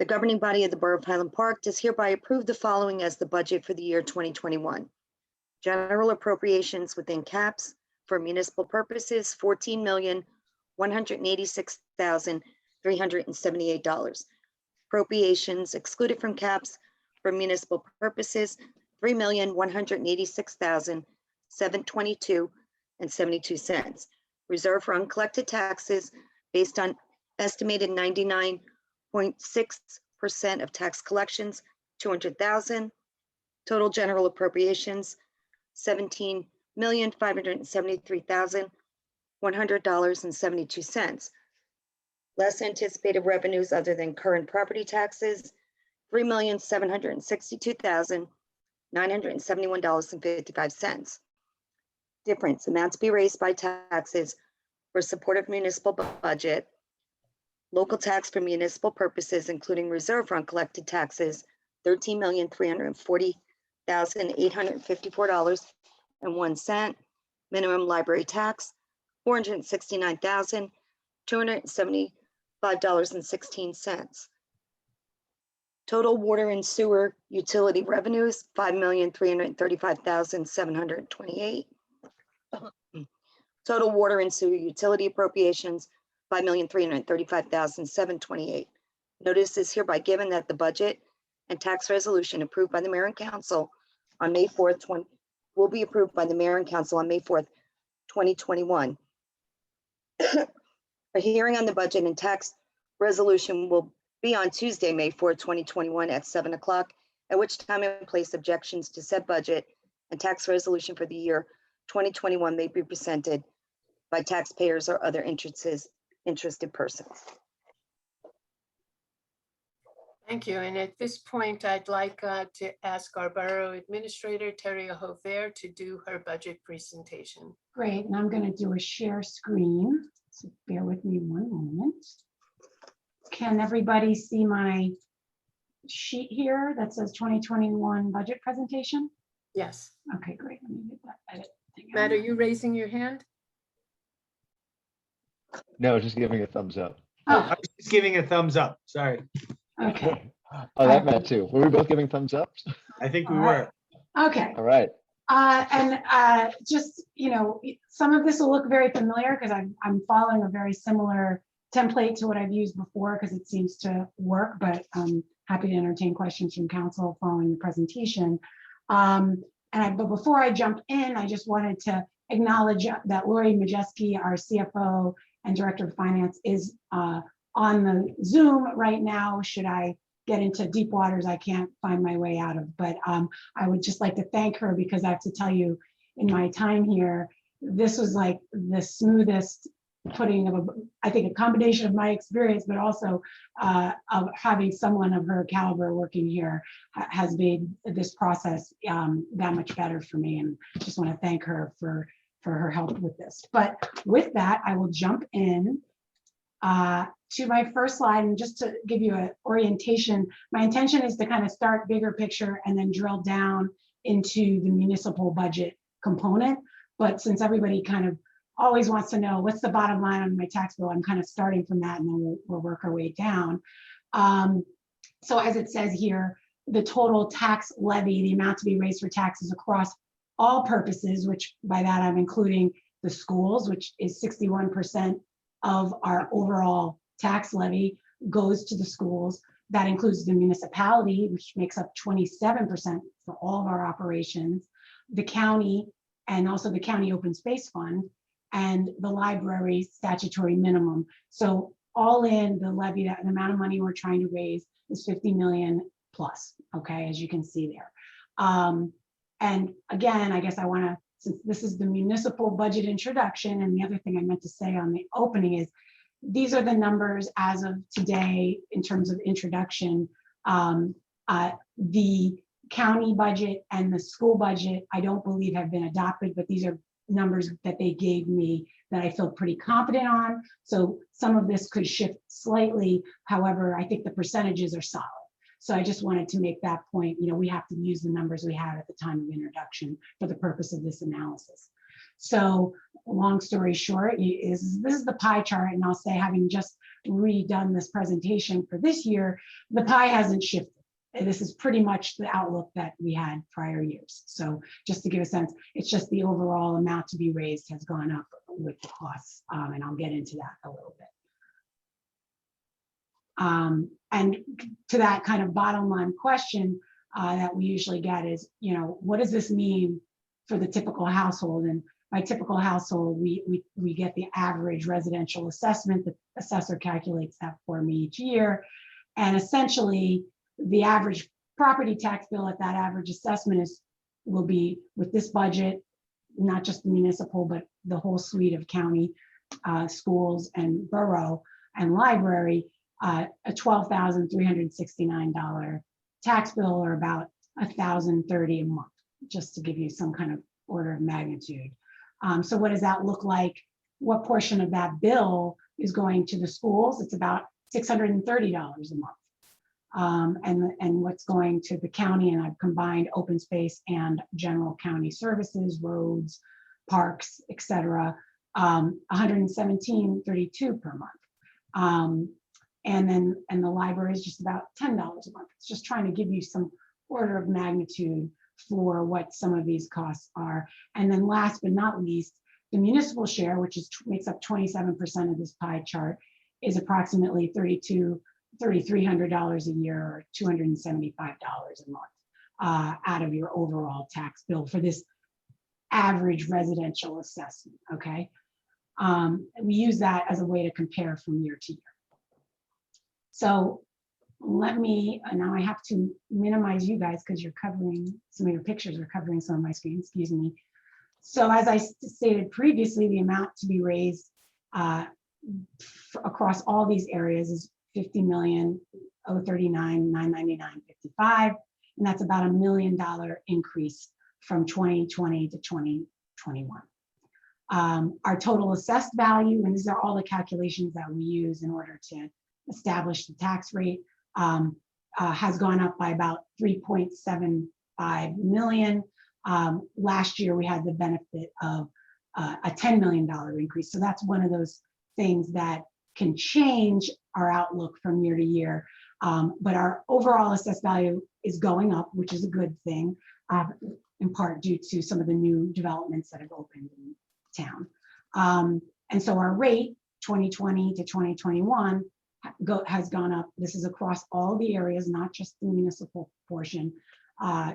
The governing body of the Borough of Highland Park does hereby approve the following as the budget for the year 2021. General appropriations within caps for municipal purposes, $14,186,378. Appropriations excluded from caps for municipal purposes, $3,186,722.72. Reserve for uncollected taxes based on estimated 99.6% of tax collections, $200,000. Total general appropriations, $17,573,100.72. Less anticipated revenues other than current property taxes, $3,762,971.55. Difference, amounts to be raised by taxes for supportive municipal budget. Local tax for municipal purposes, including reserve for uncollected taxes, $13,340,854.01. Minimum library tax, $469,275.16. Total water and sewer utility revenues, $5,335,728. Total water and sewer utility appropriations, $5,335,728. Notice is hereby given that the budget and tax resolution approved by the mayor and council on May 4th, will be approved by the mayor and council on May 4th, 2021. A hearing on the budget and tax resolution will be on Tuesday, May 4th, 2021 at 7 o'clock, at which time and place objections to said budget and tax resolution for the year 2021 may be presented by taxpayers or other interested persons. Thank you. And at this point, I'd like to ask our Borough Administrator, Terry Hover, to do her budget presentation. Great, and I'm going to do a share screen, so bear with me one moment. Can everybody see my sheet here that says 2021 budget presentation? Yes. Okay, great. Let me get that edit thing out. Matt, are you raising your hand? No, just giving a thumbs up. I Oh, was just giving a thumbs up. Sorry. okay. Oh, that Matt too. Were we both giving thumbs ups? I think we All were. right. Okay. All right. Just, some of this will look very familiar because I'm following a very similar template to what I've used before because it seems to work, but I'm happy to entertain questions from council following the presentation. But before I jump in, I just wanted to acknowledge that Lori Majeski, our CFO and Director of Finance, is on the Zoom right now. Should I get into deep waters I can't find my way out of, but I would just like to thank her because I have to tell you, in my time here, this was like the smoothest putting of I think a combination of my experience, but also of having someone of her caliber working here has made this process that much better for me, and just want to thank her for her help with this. But with that, I will jump in to my first slide, and just to give you an orientation, my intention is to kind of start bigger picture and then drill down into the municipal budget component. But since everybody kind of always wants to know what's the bottom line on my tax bill, I'm kind of starting from that, and then we'll work our way down. So as it says here, the total tax levy, the amount to be raised for taxes across all purposes, which by that I'm including the schools, which is 61% of our overall tax levy, goes to the schools. That includes the municipality, which makes up 27% for all of our operations, the county, and also the county open space fund, and the library statutory minimum. So all in, the levy, that the amount of money we're trying to raise is 50 million plus, okay, as you can see there. And again, I guess I want to, since this is the municipal budget introduction, and the other thing I meant to say on the opening is, these are the numbers as of today in terms of introduction. The county budget and the school budget, I don't believe have been adopted, but these are numbers that they gave me that I feel pretty confident on. So some of this could shift slightly. However, I think the percentages are solid. So I just wanted to make that point. You know, we have to use the numbers we had at the time of introduction for the purpose of this analysis. So long story short, this is the pie chart, and I'll say, having just redone this presentation for this year, the pie hasn't shifted. This is pretty much the outlook that we had prior years. So just to give a sense, it's just the overall amount to be raised has gone up with the costs, and I'll get into that a little bit. And to that kind of bottom line question that we usually get is, you know, what does this mean for the typical household? And by typical household, we get the average residential assessment. The assessor calculates that for me each year. And essentially, the average property tax bill at that average assessment will be, with this budget, not just the municipal, but the whole suite of county schools and borough and library, a $12,369 tax bill, or about $1,030 a month, just to give you some kind of order of magnitude. So what does that look like? What portion of that bill is going to the schools? It's about $630 a month. And what's going to the county, and I've combined open space and general county services, roads, parks, etc., $117.32 per month. And the library is just about $10 a month. It's just trying to give you some order of magnitude for what some of these costs are. And then last but not least, the municipal share, which makes up 27% of this pie chart, is approximately $3,300 a year, or $275 a month out of your overall tax bill for this average residential assessment, okay? We use that as a way to compare from year to year. So let me, now I have to minimize you guys because you're covering, some of your pictures are covering some of my screen, excuse me. So as I stated previously, the amount to be raised across all these areas is $50,039,999.55, and that's about $1 million increase from 2020 to 2021. Our total assessed value, and these are all the calculations that we use in order to establish the tax rate, has gone up by about 3.75 million. Last year we had the benefit of a $10 million increase. So that's one of those things that can change our outlook from year to year. But our overall assessed value is going up, which is a good thing, in part due to some of the new developments that have opened in town. And so our rate, 2020 to 2021, has gone up. This is across all the areas, not just the municipal portion, by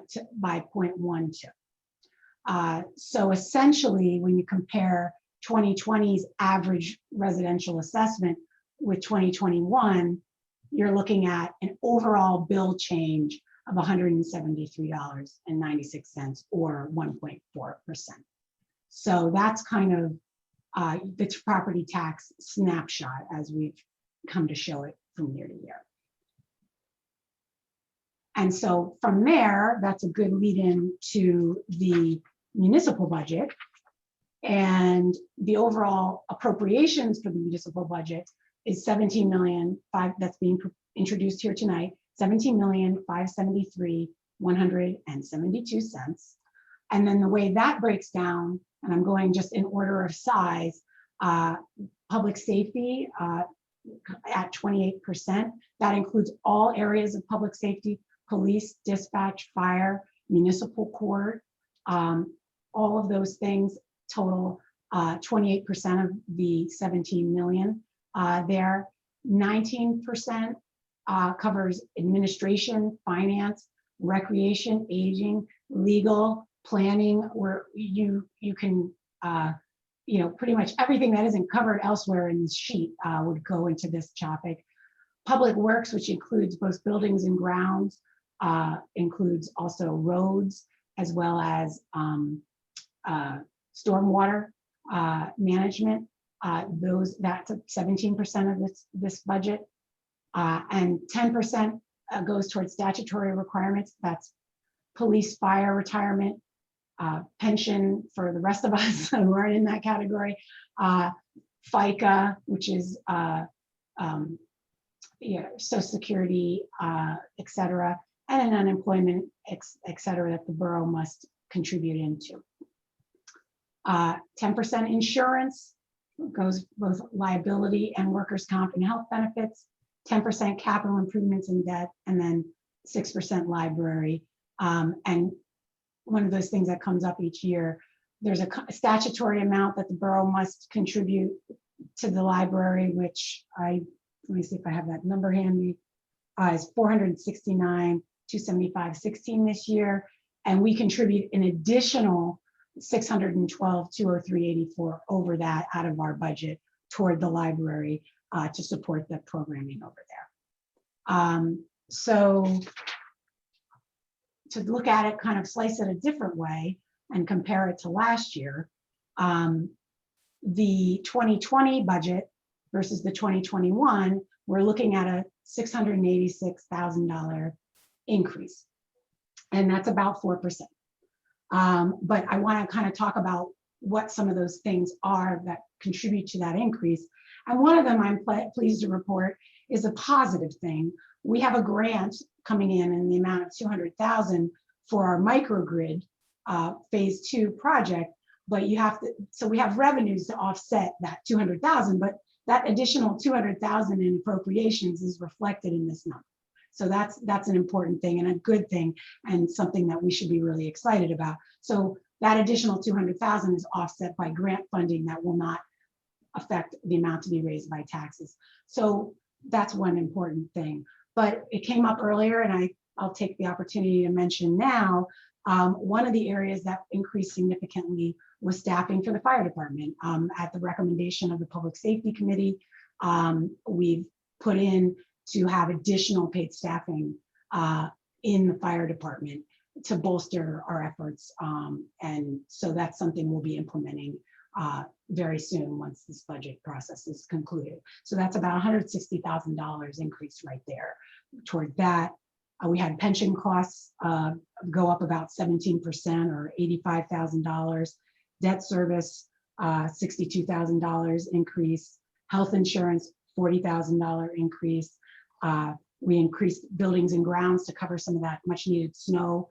0.12. So essentially, when you compare 2020's average residential assessment with 2021, you're looking at an overall bill change of $173.96, or 1.4%. So that's kind of the property tax snapshot as we've come to show it from year to year. And so from there, that's a good lead in to the municipal budget. And the overall appropriations for the municipal budget is 17 million, that's being introduced here tonight, 17,573,172. And then the way that breaks down, and I'm going just in order of size, public safety at 28%. That includes all areas of public safety: police, dispatch, fire, municipal court, all of those things total 28% of the 17 million there. 19% covers administration, finance, recreation, aging, legal, planning, where you can, you know, pretty much everything that isn't covered elsewhere in this sheet would go into this topic. Public works, which includes both buildings and grounds, includes also roads as well as stormwater management. That's 17% of this budget, and 10% goes towards statutory requirements. That's police, fire, retirement, pension for the rest of us who aren't in that category, FICA, which is Social Security, et cetera, and an unemployment, et cetera, that the borough must contribute into. 10% insurance goes both liability and workers' comp and health benefits, 10% capital improvements and debt, and then 6% library. And one of those things that comes up each year, there's a statutory amount that the borough must contribute to the library, which let me see if I have that number handy, is $469,275.16 this year. And we contribute an additional $612,203.84 over that out of our budget toward the library to support the programming over there. So to look at it, kind of slice it a different way and compare it to last year, the 2020 budget versus the 2021, we're looking at a $686,000 increase, and that's about 4%. But I want to kind of talk about what some of those things are that contribute to that increase. And one of them I'm pleased to report is a positive thing. We have a grant coming in the amount of $200,000 for our microgrid phase 2 project, but you have to, so we have revenues to offset that $200,000, but that additional $200,000 in appropriations is reflected in this number. So that's an important thing and a good thing, and something that we should be really excited about. So that additional $200,000 is offset by grant funding that will not affect the amount to be raised by taxes. So that's one important thing. But it came up earlier, and I'll take the opportunity to mention now, one of the areas that increased significantly was staffing for the fire department. At the recommendation of the Public Safety Committee, we've put in to have additional paid staffing in the fire department to bolster our efforts. And so that's something we'll be implementing very soon once this budget process is concluded. So that's about $160,000 increase right there. Toward that, we had pension costs go up about 17% or $85,000. Debt service, $62,000 increase. Health insurance, $40,000 increase. We increased buildings and grounds to cover some of that much needed snow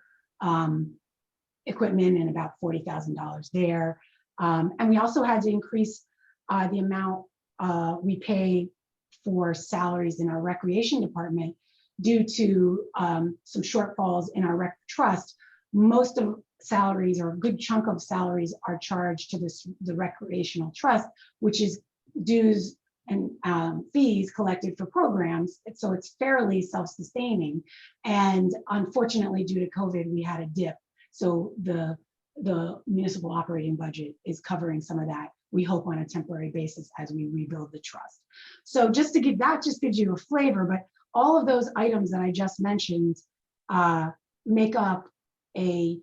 equipment, and about $40,000 there. And we also had to increase the amount we pay for salaries in our recreation department due to some shortfalls in our rec trust. Most of salaries, or a good chunk of salaries, are charged to the recreational trust, which is dues and fees collected for programs. So it's fairly self-sustaining. And unfortunately, due to COVID, we had a dip. So the municipal operating budget is covering some of that, we hope, on a temporary basis as we rebuild the trust. So just to give, that just gives you a flavor, but all of those items that I just mentioned make up a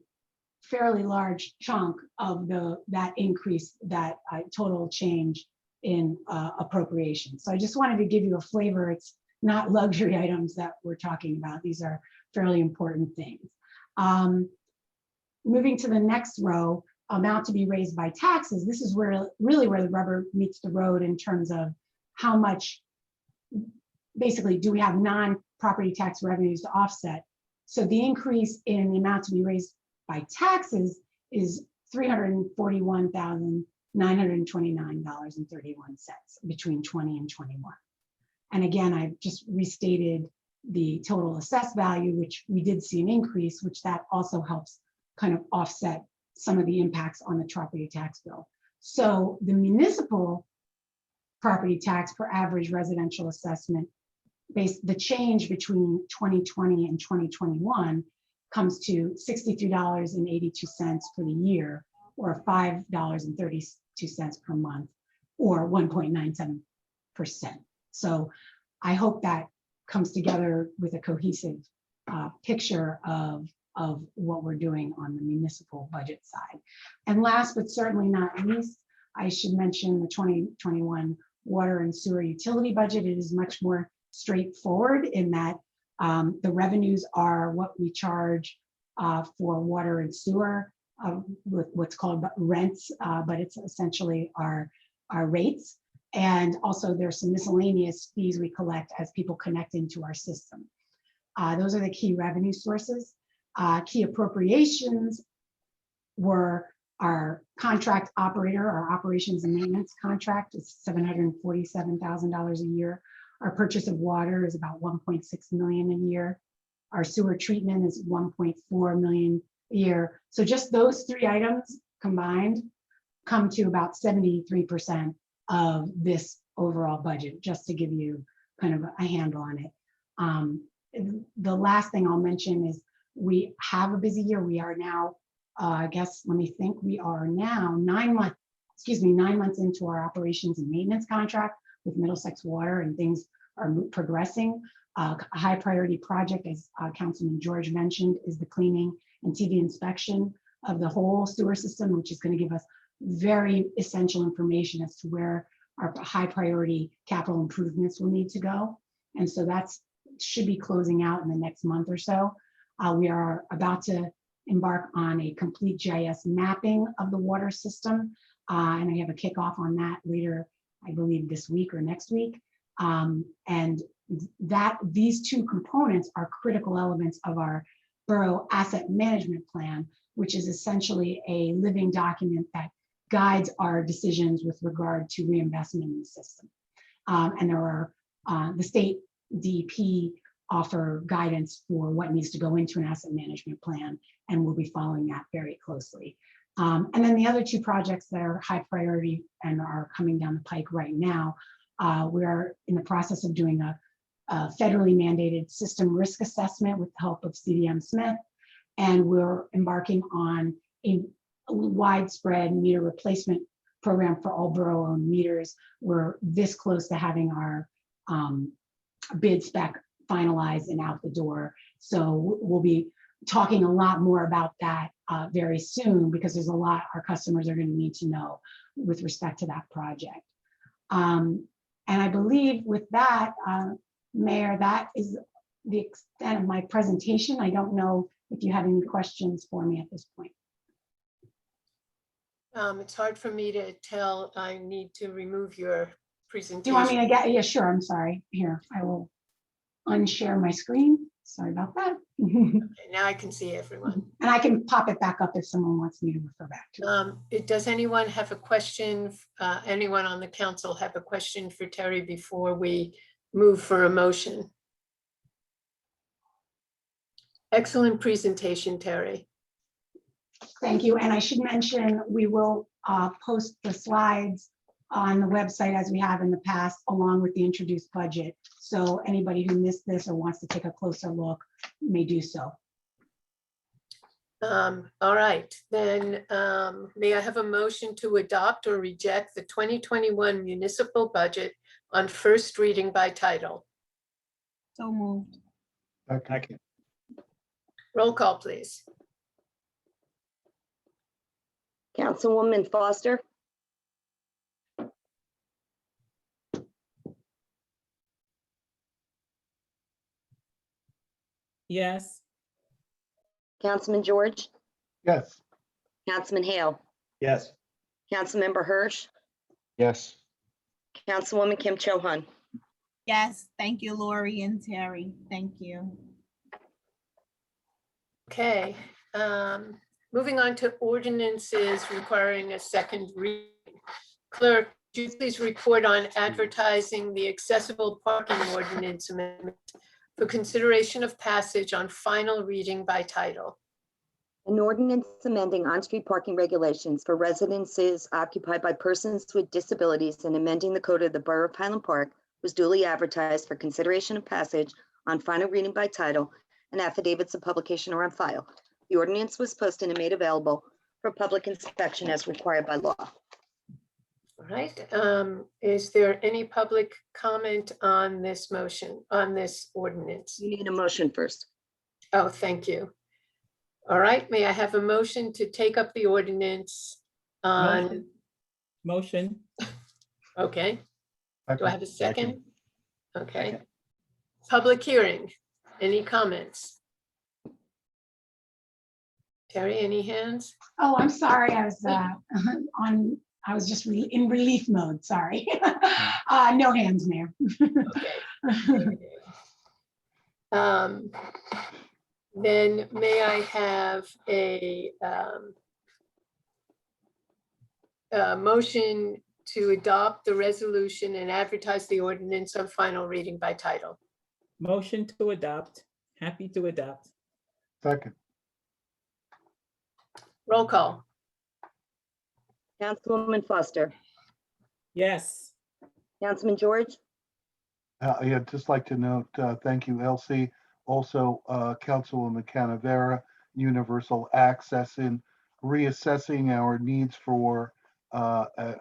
fairly large chunk of that increase, that total change in appropriation. So I just wanted to give you a flavor. It's not luxury items that we're talking about. These are fairly important things. Moving to the next row, amount to be raised by taxes. This is really where the rubber meets the road in terms of how much, basically, do we have non-property tax revenues to offset? So the increase in the amount to be raised by taxes is $341,929.31 between 20 and 21. And again, I just restated the total assessed value, which we did see an increase, which that also helps kind of offset some of the impacts on the property tax bill. So the municipal property tax per average residential assessment, the change between 2020 and 2021 comes to $63.82 for the year, or $5.32 per month, or 1.97%. So I hope that comes together with a cohesive picture of what we're doing on the municipal budget side. And last but certainly not least, I should mention the 2021 water and sewer utility budget. It is much more straightforward in that the revenues are what we charge for water and sewer with what's called rents, but it's essentially our rates. And also there's some miscellaneous fees we collect as people connect into our system. Those are the key revenue sources. Key appropriations were our contract operator, our operations and maintenance contract is $747,000 a year. Our purchase of water is about 1.6 million a year. Our sewer treatment is 1.4 million a year. So just those three items combined come to about 73% of this overall budget, just to give you kind of a handle on it. The last thing I'll mention is we have a busy year. We are now, I guess, let me think, we are now 9 months into our operations and maintenance contract with Middlesex Water, and things are progressing. A high priority project, as Councilman George mentioned, is the cleaning and TV inspection of the whole sewer system, which is going to give us very essential information as to where our high priority capital improvements will need to go. And so that's should be closing out in the next month or so. We are about to embark on a complete GIS mapping of the water system. And I have a kickoff on that later, I believe this week or next week. And these two components are critical elements of our borough asset management plan, which is essentially a living document that guides our decisions with regard to reinvestment in the system. And there are, the state DEP offer guidance for what needs to go into an asset management plan, and we'll be following that very closely. And then the other two projects that are high priority and are coming down the pike right now, we're in the process of doing a federally mandated system risk assessment with the help of CDM Smith, and we're embarking on a widespread meter replacement program for all borough-owned meters. We're this close to having our bid spec finalized and out the door. So we'll be talking a lot more about that very soon, because there's a lot our customers are going to need to know with respect to that project. And I believe with that, Mayor, that is the extent of my presentation. I don't know if you have any questions for me at this point. It's hard for me to tell. I need to remove your presentation. Do you want me to get, yeah, sure, I'm sorry. Here, I will unshare my screen. Sorry about that. Okay, now I can see everyone. And I can pop it back up if someone wants me to refer back to it. Does anyone have a question? Anyone on the council have a question for Terry before we move for a motion? Excellent presentation, Terry. Thank you. And I should mention, we will post the slides on the website as we have in the past, along with the introduced budget. So anybody who missed this or wants to take a closer look may do so. All right, then may I have a motion to adopt or reject the 2021 municipal budget on first reading by title? So moved. Okay. Roll call, please. Councilwoman Foster, Yes. Councilman George, Yes. Councilman Hale, Yes. Councilmember Hirsch, Yes. Councilwoman Kim Cho Han. Yes, thank you, Lori and Terry. Thank you. Okay, moving on to ordinances requiring a second reading. Clerk, could you please report on advertising the accessible parking ordinance amendment for consideration of passage on final reading by title? An ordinance amending on-street parking regulations for residences occupied by persons with disabilities and amending the code of the Borough of Highland Park was duly advertised for consideration of passage on final reading by title, and affidavits of publication are on file. The ordinance was posted and made available for public inspection as required by law. All right, is there any public comment on this motion, on this ordinance? You need a motion first. Oh, thank you. All right, may I have a motion to take up the ordinance on, Motion. okay, do I have a second? Okay. Second. Public hearing, any comments? Terry, any hands? Oh, I'm sorry, I was I was just in relief mode, sorry. No hands, Mayor. Okay. Then may I have a motion to adopt the resolution and advertise the ordinance on final reading by title? Motion to adopt. Happy to adopt. Second, Roll call. Councilwoman Foster, Yes. Councilman George, I'd just like to note, thank you, Elsie. Also, Councilwoman Canavera, universal access in reassessing our needs for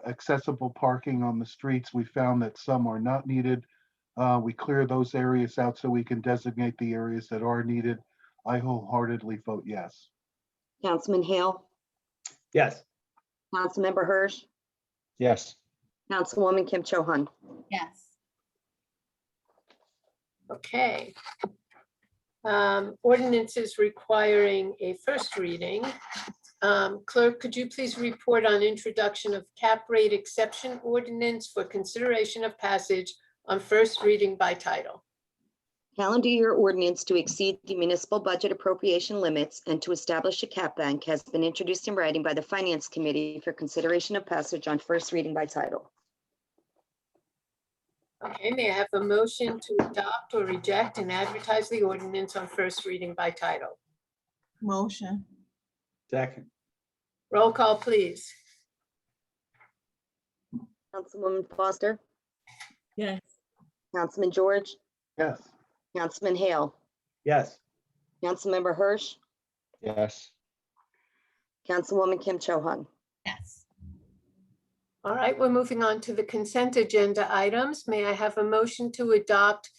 accessible parking on the streets. We found that some are not needed. We clear those areas out so we can designate the areas that are needed. I wholeheartedly vote yes. Councilman Hale, Yes. Councilmember Hirsch, Yes. Councilwoman Kim Cho Han. Yes. Okay. Ordinances requiring a first reading. Clerk, could you please report on introduction of cap rate exception ordinance for consideration of passage on first reading by title? Calendar year ordinance to exceed the municipal budget appropriation limits and to establish a cap bank has been introduced in writing by the Finance Committee for consideration of passage on first reading by title. Okay, may I have a motion to adopt or reject and advertise the ordinance on first reading by title? Motion. Second. Roll call, please. Councilwoman Foster, Yes. Councilman George, Yes. Councilman Hale, Yes. Councilmember Hirsch, Yes. Councilwoman Kim Cho Han. Yes. All right, we're moving on to the consent agenda items. May I have a motion to adopt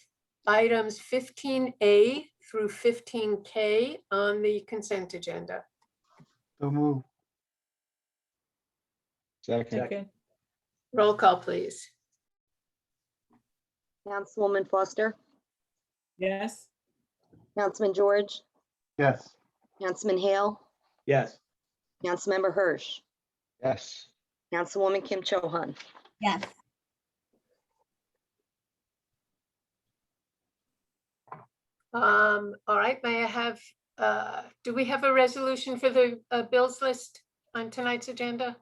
items 15A through 15K on the consent agenda? So move. Second. Second. Roll call, please. Councilwoman Foster, Yes. Councilman George, Yes. Councilman Hale, Yes. Councilmember Hirsch, Yes. Councilwoman Kim Cho Han. Yes. All right, may I have, do we have a resolution for the bills list on tonight's agenda?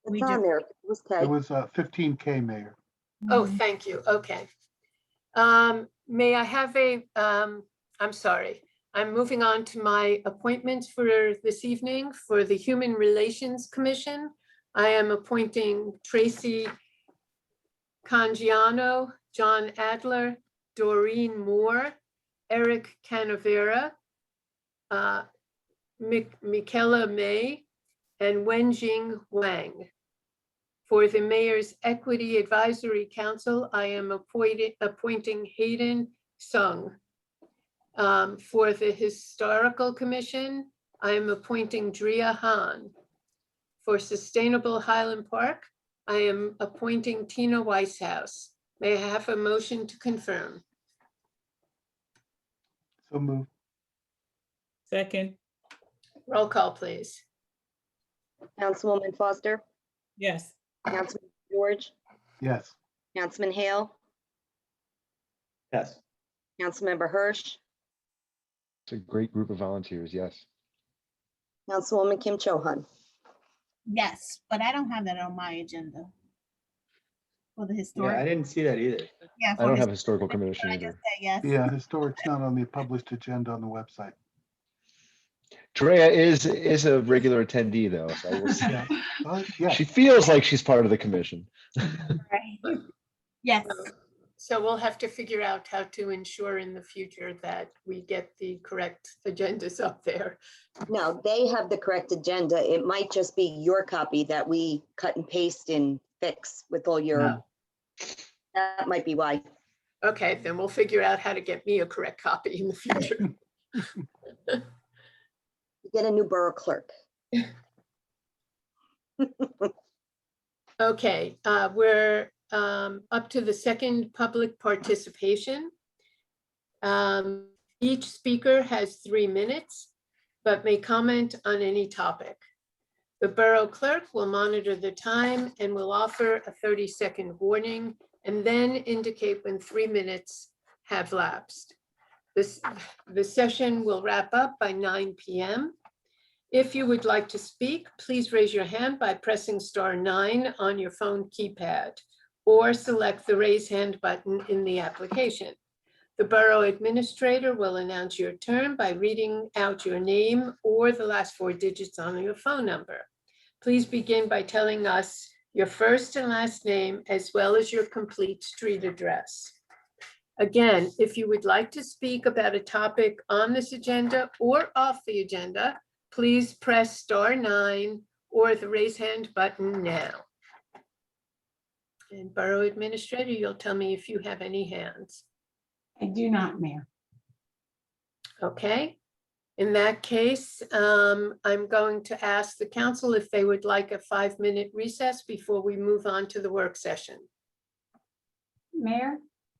We It's on do. there. It was It K. was 15K, Mayor. Oh, thank you. Okay. May I have a, I'm sorry, I'm moving on to my appointments for this evening for the Human Relations Commission. I am appointing Tracy Cangiano, John Adler, Doreen Moore, Eric Canavera, Michaela May, and Wenjing Wang. For the Mayor's Equity Advisory Council, I am appointing Hayden Sung. For the Historical Commission, I am appointing Drea Han. For Sustainable Highland Park, I am appointing Tina Weishaus. May I have a motion to confirm? So move. Second. Roll call, please. Councilwoman Foster, Yes. Councilman George, Yes. Councilman Hale, Yes. Councilmember Hirsch, It's a great group of volunteers. Yes. Councilwoman Kim Cho Han. Yes, but I don't have that on my agenda. For the Yeah, I historic. didn't see that either. Yeah, I for don't his- have historical commission I just either. said yes. Yeah, historic's not on the published agenda on the website. Drea is a regular attendee though, so we'll see. Yeah. Yes. She feels like she's part of the commission. Right. Yes. So we'll have to figure out how to ensure in the future that we get the correct agendas up there. No, they have the correct agenda. It might just be your copy that we cut and paste and fix with all your, No. that might be why. Okay, then we'll figure out how to get me a correct copy in the future. You get a new borough clerk. Okay, we're up to the second public participation. Each speaker has 3 minutes, but may comment on any topic. The borough clerk will monitor the time and will offer a 30-second warning and then indicate when 3 minutes have lapsed. The session will wrap up by 9 p.m. If you would like to speak, please raise your hand by pressing *9 on your phone keypad or select the raise hand button in the application. The borough administrator will announce your turn by reading out your name or the last 4 digits on your phone number. Please begin by telling us your first and last name, as well as your complete street address. Again, if you would like to speak about a topic on this agenda or off the agenda, please press *9 or the raise hand button now. And Borough Administrator, you'll tell me if you have any hands. I do not, Mayor. Okay. In that case, I'm going to ask the council if they would like a 5-minute recess before we move on to the work session. Mayor,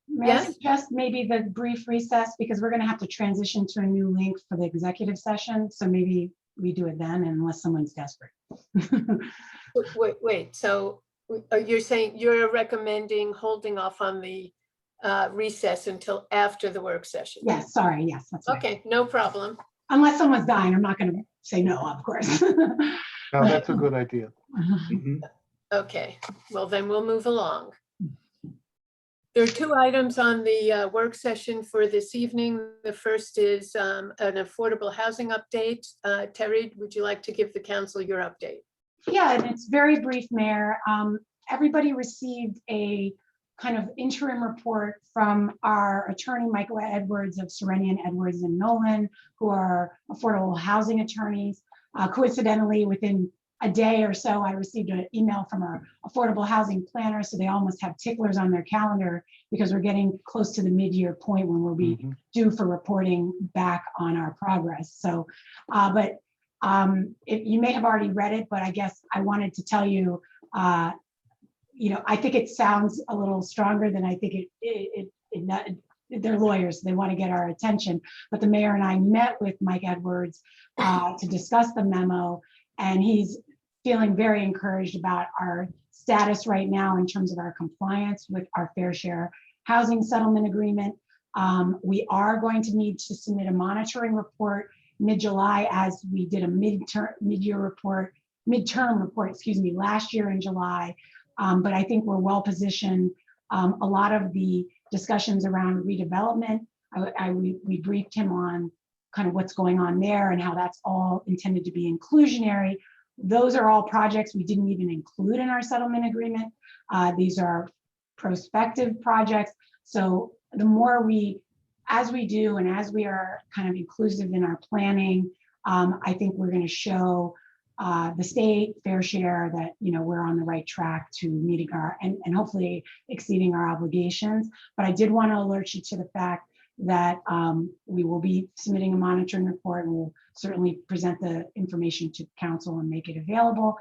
may I Yes. suggest maybe the brief recess, because we're going to have to transition to a new link for the executive session. So maybe we do it then, unless someone's desperate. Wait, so you're saying you're recommending holding off on the recess until after the work session? Yes, sorry, yes, that's right. Okay, no problem. Unless someone's dying, I'm not going to say no, of course. Now, that's a good idea. Okay, well then we'll move along. There are 2 items on the work session for this evening. The first is an affordable housing update. Terry, would you like to give the council your update? Yeah, and it's very brief, Mayor. Everybody received a kind of interim report from our attorney, Michael Edwards of Serenian, Edwards and Nolan, who are affordable housing attorneys. Coincidentally, within a day or so, I received an email from our affordable housing planner. So they almost have ticklers on their calendar because we're getting close to the mid-year point when we'll be due for reporting back on our progress. So, you may have already read it, but I guess I wanted to tell you, I think it sounds a little stronger than I think they're lawyers, so they want to get our attention. But the mayor and I met with Mike Edwards to discuss the memo, and he's feeling very encouraged about our status right now in terms of our compliance with our fair share housing settlement agreement. We are going to need to submit a monitoring report mid-July, as we did a midterm report, last year in July. But I think we're well positioned. A lot of the discussions around redevelopment, we briefed him on kind of what's going on there and how that's all intended to be inclusionary. Those are all projects we didn't even include in our settlement agreement. These are prospective projects. So the more as we do and as we are kind of inclusive in our planning, I think we're going to show the state fair share that we're on the right track to meeting our and hopefully exceeding our obligations. But I did want to alert you to the fact that we will be submitting a monitoring report, and we'll certainly present the information to council and make it available.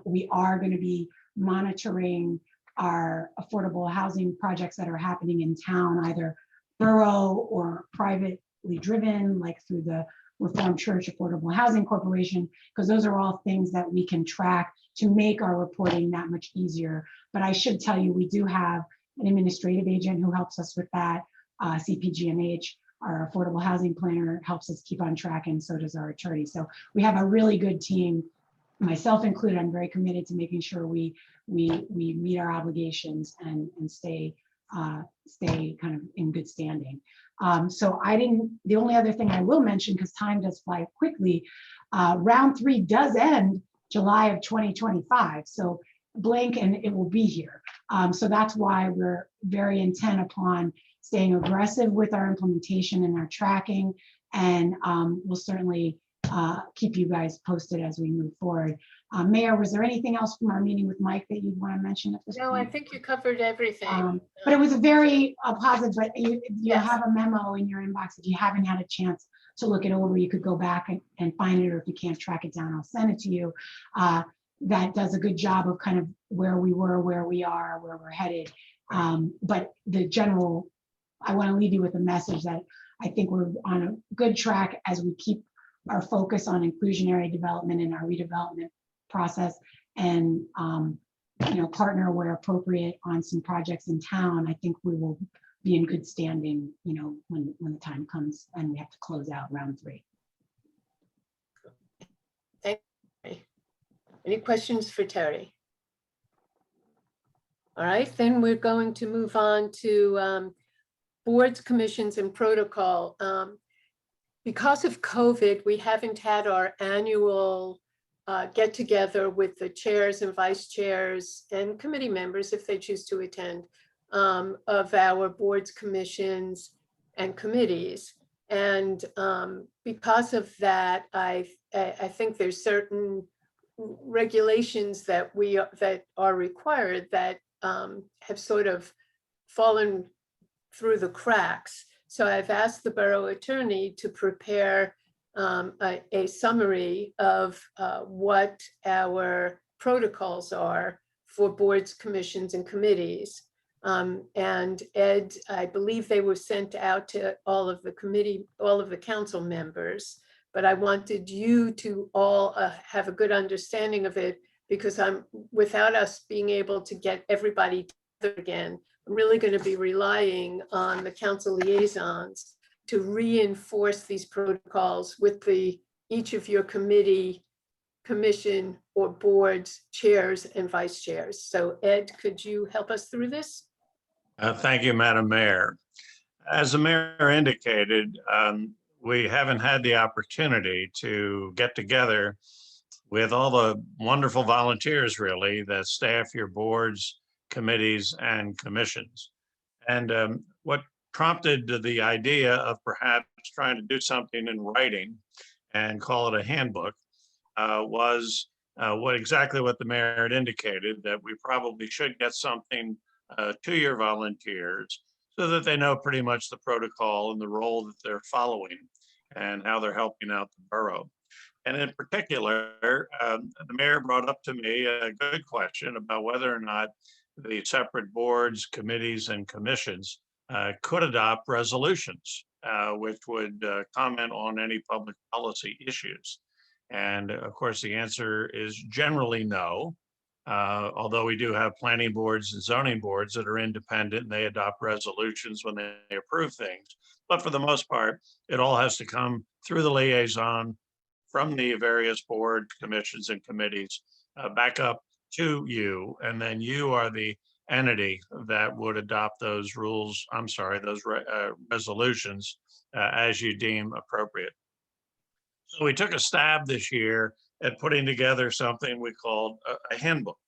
We are going to be monitoring our affordable housing projects that are happening in town, either borough or privately driven, like through the Reformed Church Affordable Housing Corporation, because those are all things that we can track to make our reporting that much easier. But I should tell you, we do have an administrative agent who helps us with that. CPG&H, our affordable housing planner, helps us keep on track, and so does our attorney. So we have a really good team, myself included. I'm very committed to making sure we meet our obligations and stay kind of in good standing. So the only other thing I will mention, because time does fly quickly, round 3 does end July of 2025. So blink and it will be here. So that's why we're very intent upon staying aggressive with our implementation and our tracking. And we'll certainly keep you guys posted as we move forward. Mayor, was there anything else from our meeting with Mike that you'd want to mention at this No, I point? think you covered everything. But it was a very positive, but you Yes. have a memo in your inbox. If you haven't had a chance to look it over, you could go back and find it, or if you can't track it down, I'll send it to you. That does a good job of kind of where we were, where we are, where we're headed. But the general, I want to leave you with a message that I think we're on a good track as we keep our focus on inclusionary development in our redevelopment process, and partner where appropriate on some projects in town. I think we will be in good standing, when the time comes and we have to close out round 3. Thank you. Any questions for Terry? All right, then we're going to move on to boards, commissions, and protocol. Because of COVID, we haven't had our annual get together with the chairs and vice chairs and committee members, if they choose to attend, of our boards, commissions, and committees. And because of that, I think there's certain regulations that are required that have sort of fallen through the cracks. So I've asked the borough attorney to prepare a summary of what our protocols are for boards, commissions, and committees. And Ed, I believe they were sent out to all of the council members, but I wanted you to all have a good understanding of it, because without us being able to get everybody together again, I'm really going to be relying on the council liaisons to reinforce these protocols with each of your committee, commission, or boards chairs and vice chairs. So Ed, could you help us through this? Thank you, Madam Mayor. As the mayor indicated, we haven't had the opportunity to get together with all the wonderful volunteers, really, that staff your boards, committees, and commissions. And what prompted the idea of perhaps trying to do something in writing and call it a handbook was exactly what the mayor had indicated, that we probably should get something to your volunteers so that they know pretty much the protocol and the role that they're following and how they're helping out the borough. And in particular, the mayor brought up to me a good question about whether or not the separate boards, committees, and commissions could adopt resolutions, which would comment on any public policy issues. And of course, the answer is generally no, although we do have planning boards and zoning boards that are independent and they adopt resolutions when they approve things. But for the most part, it all has to come through the liaison from the various board, commissions, and committees back up to you. And then you are the entity that would adopt those resolutions as you deem appropriate. So we took a stab this year at putting together something we called a handbook.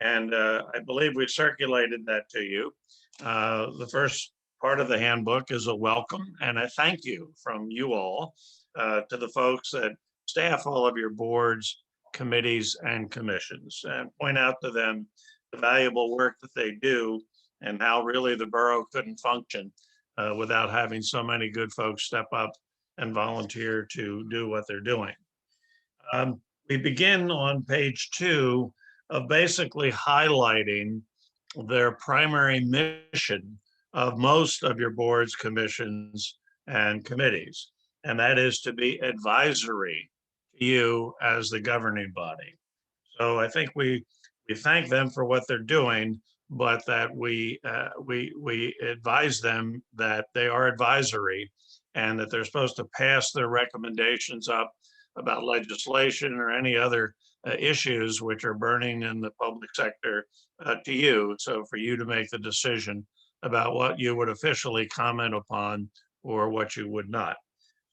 And I believe we circulated that to you. The first part of the handbook is a welcome and a thank you from you all to the folks that staff all of your boards, committees, and commissions, and point out to them the valuable work that they do and how really the borough couldn't function without having so many good folks step up and volunteer to do what they're doing. We begin on page 2 of basically highlighting their primary mission of most of your boards, commissions, and committees, and that is to be advisory to you as the governing body. So I think we thank them for what they're doing, but that we advise them that they are advisory and that they're supposed to pass their recommendations up about legislation or any other issues which are burning in the public sector to you. So for you to make the decision about what you would officially comment upon or what you would not.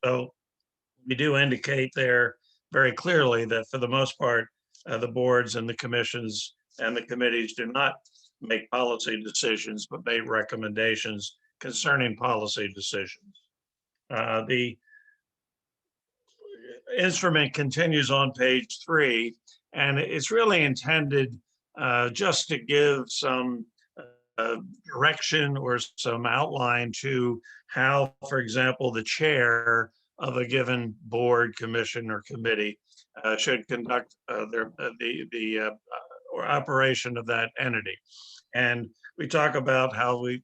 So we do indicate there very clearly that for the most part, the boards and the commissions and the committees do not make policy decisions, but make recommendations concerning policy decisions. instrument continues on page 3, and it's really intended just to give some direction or some outline to how, for example, the chair of a given board, commission, or committee should conduct the or operation of that entity. And we talk about how we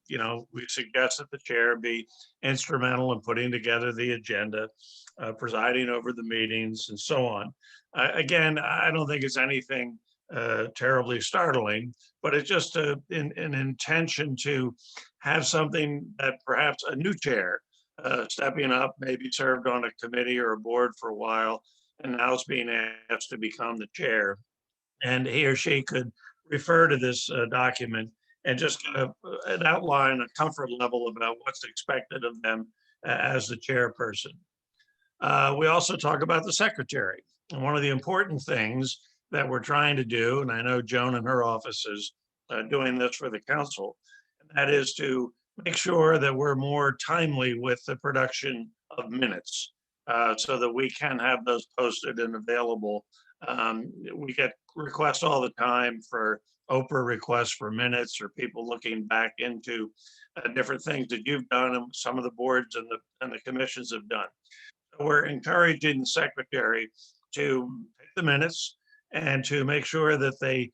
suggest that the chair be instrumental in putting together the agenda, presiding over the meetings, and so on. Again, I don't think it's anything terribly startling, but it's just an intention to have something that perhaps a new chair stepping up, maybe served on a committee or a board for a while, and now is being asked to become the chair. And he or she could refer to this document and just kind of an outline, a comfort level about what's expected of them as the chairperson. We also talk about the secretary. And one of the important things that we're trying to do, and I know Joan and her office is doing this for the council, and that is to make sure that we're more timely with the production of minutes so that we can have those posted and available. We get requests all the time for Oprah requests for minutes or people looking back into different things that you've done and some of the boards and the commissions have done. So we're encouraging the secretary to take the minutes and to make sure that they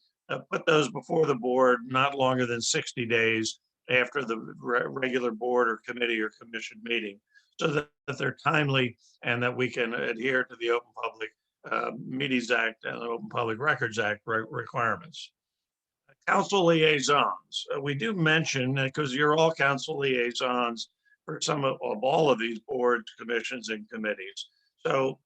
put those before the board not longer than 60 days after the regular board or committee or commission meeting, so that they're timely and that we can adhere to the Open Public Meetings Act and the Open Public Records Act requirements. Council liaisons. We do mention, because you're all council liaisons for some of all of these boards, commissions, and committees. So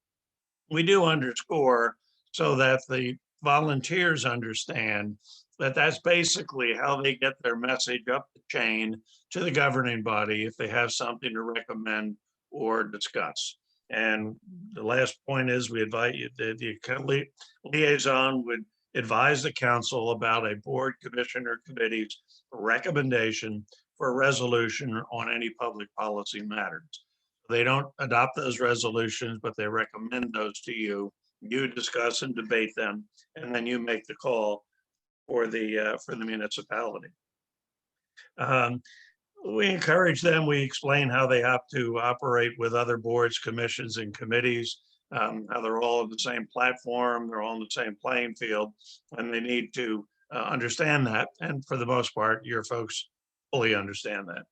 we do underscore so that the volunteers understand that that's basically how they get their message up the chain to the governing body if they have something to recommend or discuss. And the last point is we invite you, the liaison would advise the council about a board, commission, or committee's recommendation for a resolution on any public policy matters. They don't adopt those resolutions, but they recommend those to you. You discuss and debate them, and then you make the call for the municipality. We encourage them. We explain how they have to operate with other boards, commissions, and committees, how they're all on the same platform, they're all on the same playing field, and they need to understand that. And for the most part, your folks fully understand that.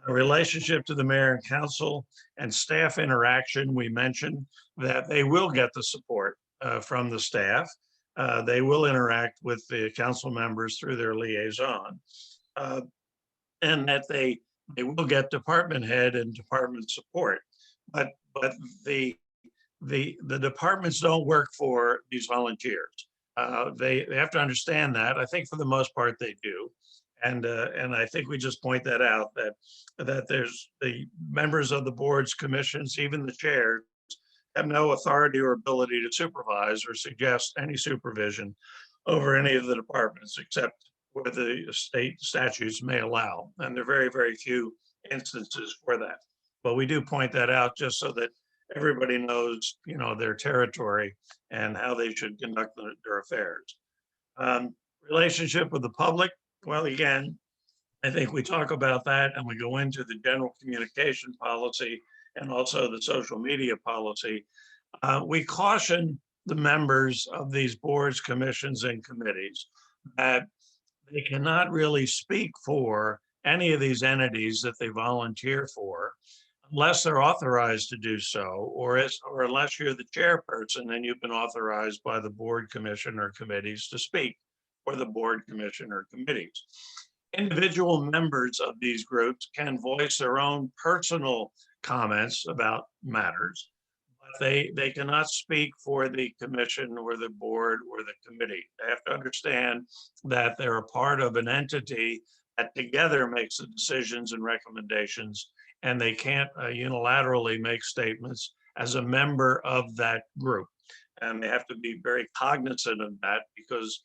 A relationship to the mayor and council and staff interaction, we mentioned that they will get the support from the staff. They will interact with the council members through their liaison, and that they will get department head and department support. But the departments don't work for these volunteers. They have to understand that. I think for the most part they do. And I think we just point that out, that there's the members of the boards, commissions, even the chairs, have no authority or ability to supervise or suggest any supervision over any of the departments except where the state statutes may allow. And there are very, very few instances for that. But we do point that out just so that everybody knows, their territory and how they should conduct their affairs. Relationship with the public. Well, again, I think we talk about that and we go into the general communication policy and also the social media policy. We caution the members of these boards, commissions, and committees that they cannot really speak for any of these entities that they volunteer for unless they're authorized to do so, or unless you're the chairperson and you've been authorized by the board, commission, or committees to speak for the board, commission, or committees. Individual members of these groups can voice their own personal comments about matters, but they cannot speak for the commission or the board or the committee. They have to understand that they're a part of an entity that together makes the decisions and recommendations, and they can't unilaterally make statements as a member of that group. And they have to be very cognizant of that, because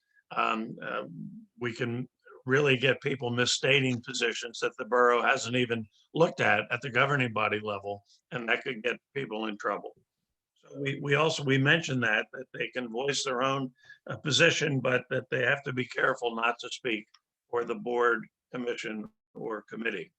we can really get people misstating positions that the borough hasn't even looked at the governing body level, and that could get people in trouble. we mentioned that they can voice their own position, but that they have to be careful not to speak for the board, commission, or committee.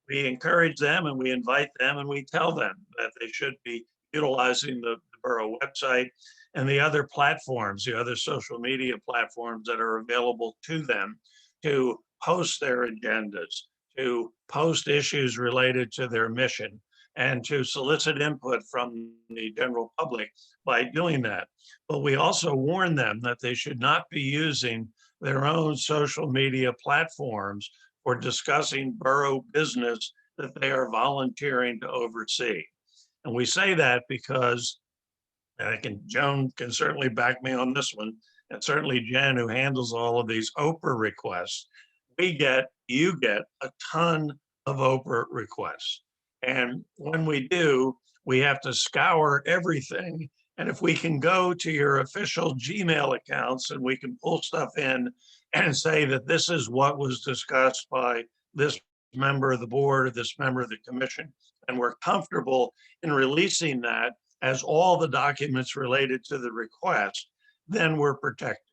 We encourage them and we invite them and we tell them that they should be utilizing the borough website and the other platforms, the other social media platforms that are available to them to post their agendas, to post issues related to their mission, and to solicit input from the general public by doing that. But we also warn them that they should not be using their own social media platforms for discussing borough business that they are volunteering to oversee. And we say that because, and Joan can certainly back me on this one, and certainly Jen, who handles all of these Oprah requests, you get a ton of Oprah requests. And when we do, we have to scour everything. And if we can go to your official Gmail accounts and we can pull stuff in and say that this is what was discussed by this member of the board or this member of the commission, and we're comfortable in releasing that as all the documents related to the request, then we're protected.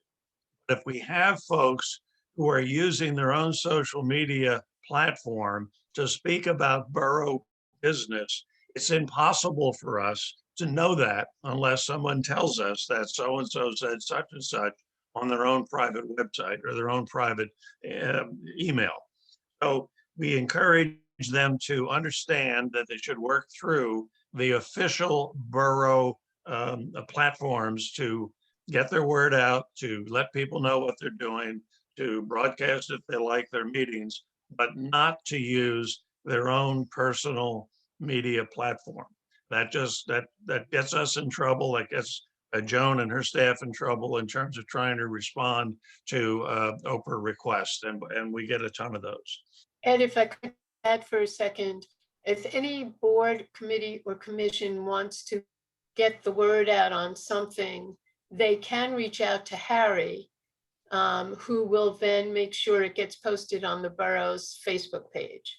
But if we have folks who are using their own social media platform to speak about borough business, it's impossible for us to know that unless someone tells us that so-and-so said such and such on their own private website or their own private email. So we encourage them to understand that they should work through the official borough platforms to get their word out, to let people know what they're doing, to broadcast if they like their meetings, but not to use their own personal media platform. That gets us in trouble. That gets Joan and her staff in trouble in terms of trying to respond to Oprah requests, and we get a ton of those. Ed, if I could add for a second, if any board, committee, or commission wants to get the word out on something, they can reach out to Harry, who will then make sure it gets posted on the borough's Facebook page.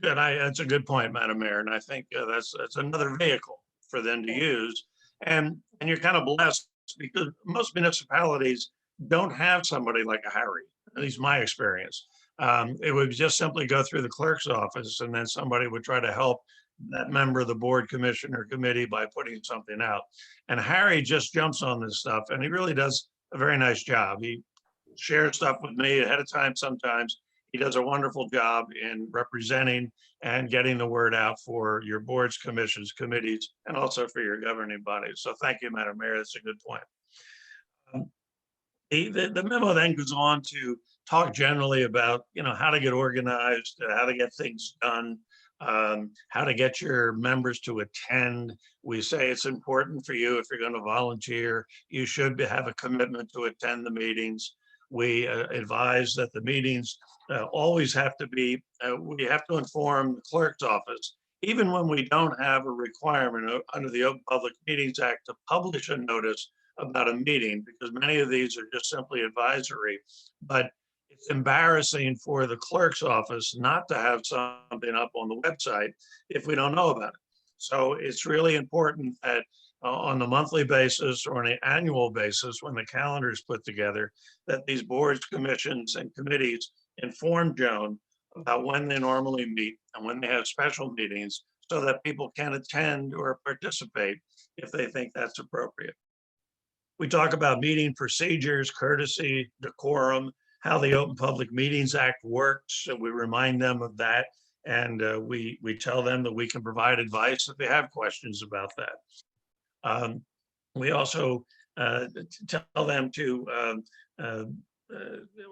Good, that's a good point, Madam Mayor, and I think that's another vehicle for them to use. And you're kind of blessed because most municipalities don't have somebody like a Harry, at least my experience. It would just simply go through the clerk's office and then somebody would try to help that member of the board, commission, or committee by putting something out. And Harry just jumps on this stuff and he really does a very nice job. He shares stuff with me ahead of time sometimes. He does a wonderful job in representing and getting the word out for your boards, commissions, committees, and also for your governing bodies. So thank you, Madam Mayor. That's a good point. The memo then goes on to talk generally about, how to get organized, how to get things done, how to get your members to attend. We say it's important for you if you're going to volunteer, you should have a commitment to attend the meetings. We advise that the meetings always have to be, we have to inform the clerk's office, even when we don't have a requirement under the Open Public Meetings Act to publish a notice about a meeting, because many of these are just simply advisory. But it's embarrassing for the clerk's office not to have something up on the website if we don't know about it. So it's really important that on a monthly basis or on an annual basis, when the calendar is put together, that these boards, commissions, and committees inform Joan about when they normally meet and when they have special meetings so that people can attend or participate if they think that's appropriate. We talk about meeting procedures, courtesy, decorum, how the Open Public Meetings Act works. So we remind them of that. And we tell them that we can provide advice if they have questions about that. We also tell them to,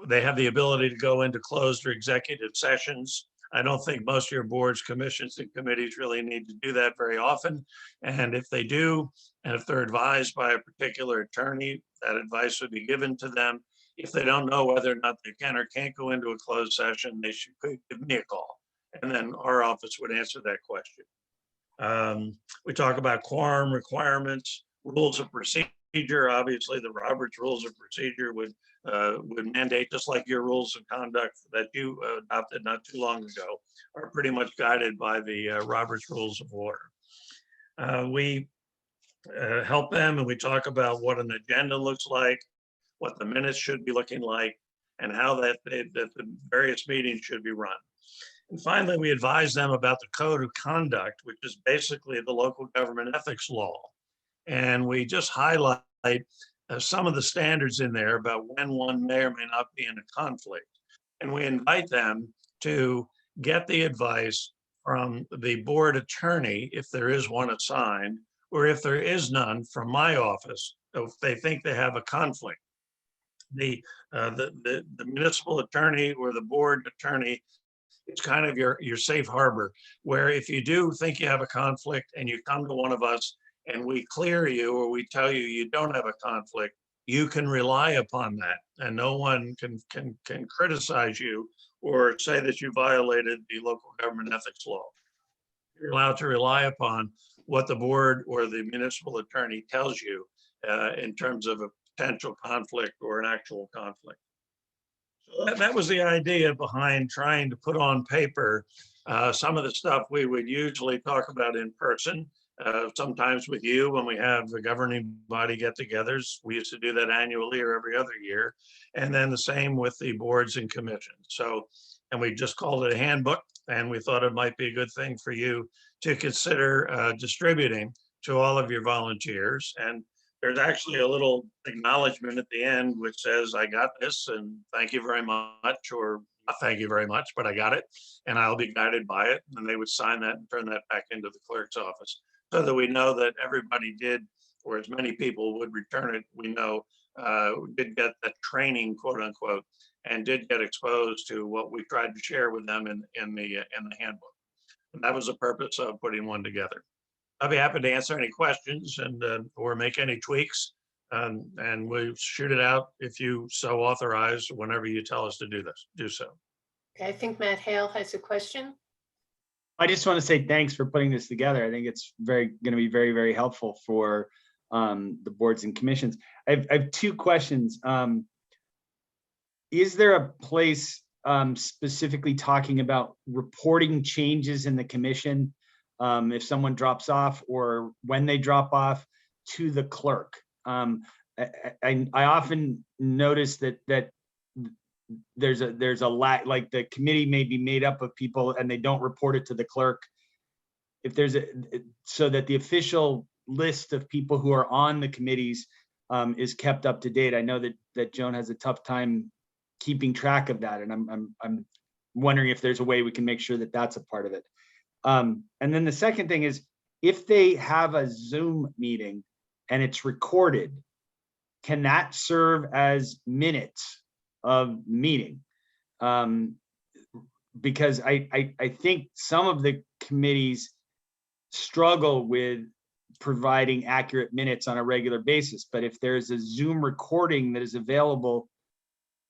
they have the ability to go into closed or executive sessions. I don't think most of your boards, commissions, and committees really need to do that very often. And if they do, and if they're advised by a particular attorney, that advice would be given to them. If they don't know whether or not they can or can't go into a closed session, they should give me a call. And then our office would answer that question. We talk about quorum requirements, rules of procedure. Obviously, the Roberts Rules of Procedure would mandate, just like your rules of conduct that you adopted not too long ago, are pretty much guided by the Roberts Rules of Order. We help them and we talk about what an agenda looks like, what the minutes should be looking like, and how that the various meetings should be run. And finally, we advise them about the code of conduct, which is basically the local government ethics law. And we just highlight some of the standards in there about when one may or may not be in a conflict. And we invite them to get the advice from the board attorney, if there is one assigned, or if there is none, from my office, if they think they have a conflict. The municipal attorney or the board attorney, it's kind of your safe harbor, where if you do think you have a conflict and you come to one of us and we clear you or we tell you you don't have a conflict, you can rely upon that, and no one can criticize you or say that you violated the local government ethics law. You're allowed to rely upon what the board or the municipal attorney tells you in terms of a potential conflict or an actual conflict. So that was the idea behind trying to put on paper some of the stuff we would usually talk about in person, sometimes with you when we have the governing body get-togethers. We used to do that annually or every other year. And then the same with the boards and commissions. So, and we just called it a handbook, and we thought it might be a good thing for you to consider distributing to all of your volunteers. And there's actually a little acknowledgement at the end which says, I got this and thank you very much, or not thank you very much, but I got it and I'll be guided by it. And they would sign that and turn that back into the clerk's office so that we know that everybody did, or as many people would return it, we know did get that training, quote unquote, and did get exposed to what we tried to share with them in the handbook. And that was the purpose of putting one together. I'll be happy to answer any questions and or make any tweaks, and we'll shoot it out if you so authorize whenever you tell us to do so. Okay, I think Matt Hale has a question. I just want to say thanks for putting this together. I think it's going to be very, very helpful for the boards and commissions. I have two questions. Is there a place specifically talking about reporting changes in the commission if someone drops off or when they drop off to the clerk? I often notice that there's a lack, like the committee may be made up of people and they don't report it to the clerk. If there's so that the official list of people who are on the committees is kept up to date. I know that Joan has a tough time keeping track of that, and I'm wondering if there's a way we can make sure that that's a part of it. And then the second thing is, if they have a Zoom meeting and it's recorded, can that serve as minutes of meeting? Because I think some of the committees struggle with providing accurate minutes on a regular basis, but if there's a Zoom recording that is available,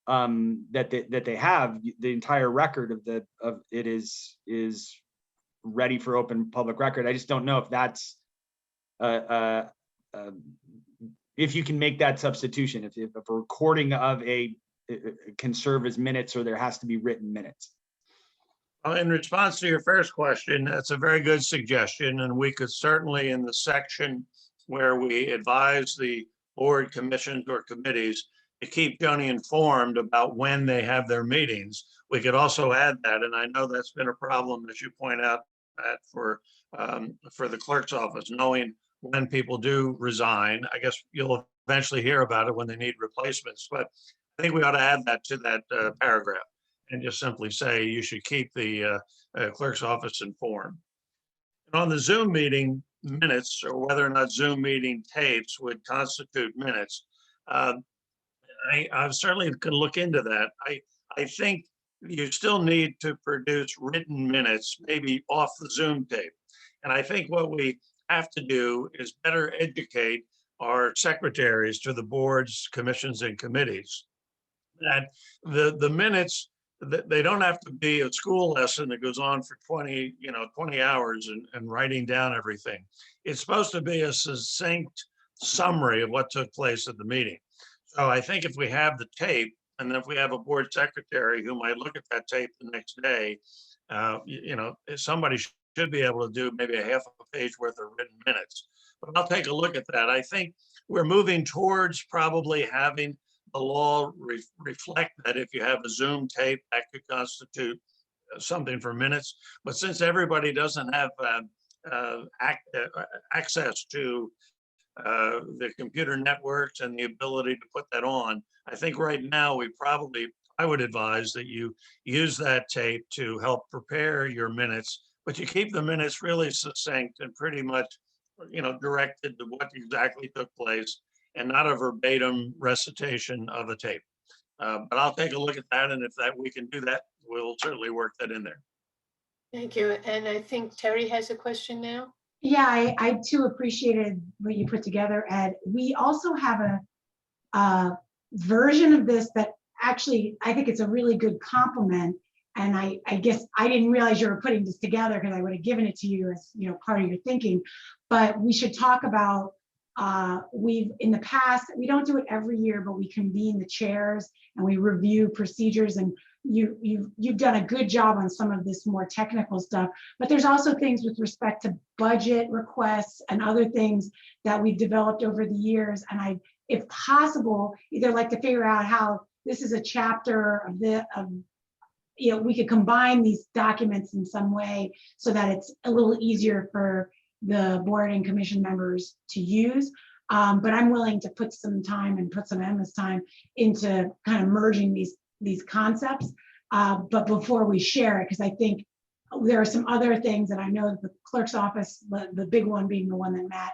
that they have, the entire record of it is ready for open public record. I just don't know if that's if you can make that substitution, if a recording of can serve as minutes, or there has to be written minutes. In response to your first question, that's a very good suggestion, and we could certainly, in the section where we advise the board, commissions, or committees to keep Joni informed about when they have their meetings, we could also add that. And I know that's been a problem, as you point out, for the clerk's office, knowing when people do resign. I guess you'll eventually hear about it when they need replacements, but I think we ought to add that to that paragraph and just simply say you should keep the clerk's office informed. And on the Zoom meeting minutes, or whether or not Zoom meeting tapes would constitute minutes, I certainly could look into that. I think you still need to produce written minutes, maybe off the Zoom tape. And I think what we have to do is better educate our secretaries to the boards, commissions, and committees that the minutes, they don't have to be a school lesson that goes on for 20 hours and writing down everything. It's supposed to be a succinct summary of what took place at the meeting. So I think if we have the tape, and if we have a board secretary who might look at that tape the next day, somebody should be able to do maybe a half a page worth of written minutes. But I'll take a look at that. I think we're moving towards probably having the law reflect that if you have a Zoom tape, that could constitute something for minutes. But since everybody doesn't have access to the computer networks and the ability to put that on, I think right now I would advise that you use that tape to help prepare your minutes, but you keep the minutes really succinct and pretty much, directed to what exactly took place and not a verbatim recitation of a tape. But I'll take a look at that, and if we can do that, we'll certainly work that in there. Thank you. And I think Terry has a question now. Yeah, I too appreciated what you put together, Ed. We also have a version of this that actually, I think it's a really good compliment. And I guess I didn't realize you were putting this together because I would have given it to you as part of your thinking. But we should talk about, we've in the past, we don't do it every year, but we convene the chairs and we review procedures, and you've done a good job on some of this more technical stuff, but there's also things with respect to budget requests and other things that we've developed over the years. And I, if possible, either like to figure out how this is a chapter of we could combine these documents in some way so that it's a little easier for the board and commission members to use. But I'm willing to put some time and put some Emma's time into kind of merging these concepts. But before we share it, because I think there are some other things that I know that the clerk's office, the big one being the one that Matt,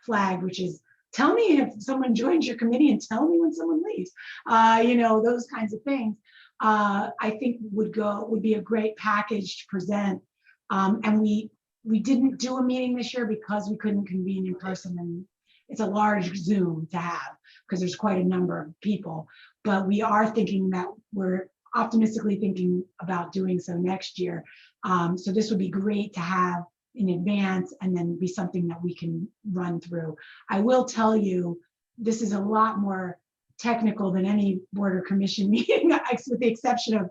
flagged, which is tell me if someone joins your committee and tell me when someone leaves, those kinds of things. I think would be a great package to present. And we didn't do a meeting this year because we couldn't convene in person, and it's a large Zoom to have because there's quite a number of people. But we are thinking that we're optimistically thinking about doing so next year. So this would be great to have in advance and then be something that we can run through. I will tell you, this is a lot more technical than any board or commission meeting, with the exception of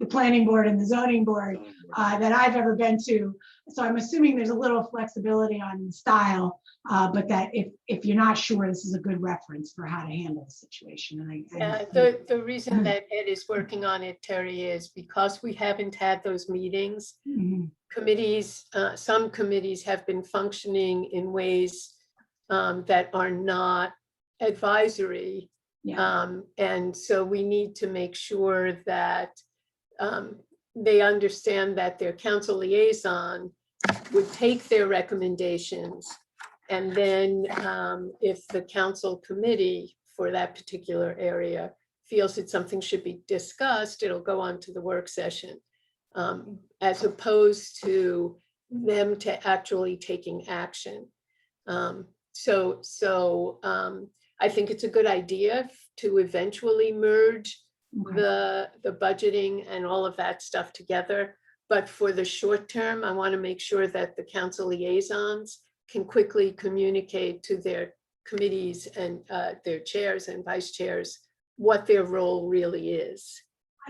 the planning board and the zoning board that I've ever been to. So I'm assuming there's a little flexibility on style, but that if you're not sure, this is a good reference for how to handle the situation. And the reason that Ed is working on it, Terry, is because we haven't had those meetings. Committees, some committees have been functioning in ways that are not advisory. And so we need to make sure that they understand that their council liaison would take their recommendations, and then if the council committee for that particular area feels that something should be discussed, it'll go on to the work session, as opposed to them to actually taking action. So I think it's a good idea to eventually merge the budgeting and all of that stuff together. But for the short term, I want to make sure that the council liaisons can quickly communicate to their committees and their chairs and vice chairs what their role really is.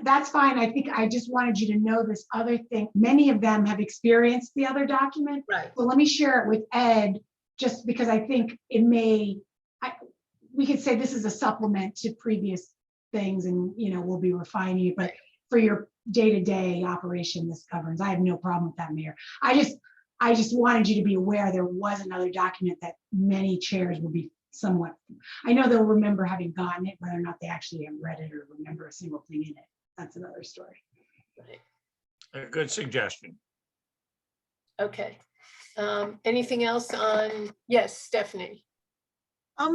That's fine. I think I just wanted you to know this other thing. Many of them have experienced the other document. Right. Well, let me share it with Ed, just because I think it may, we could say this is a supplement to previous things, and we'll be refining it, but for your day-to-day operation, this governs. I have no problem with that, Mayor. I just wanted you to be aware there was another document that many chairs will be somewhat, I know they'll remember having gotten it, whether or not they actually have read it or remember a single thing in it. That's another story. Right. A good suggestion. Okay. Anything else on, yes, Stephanie?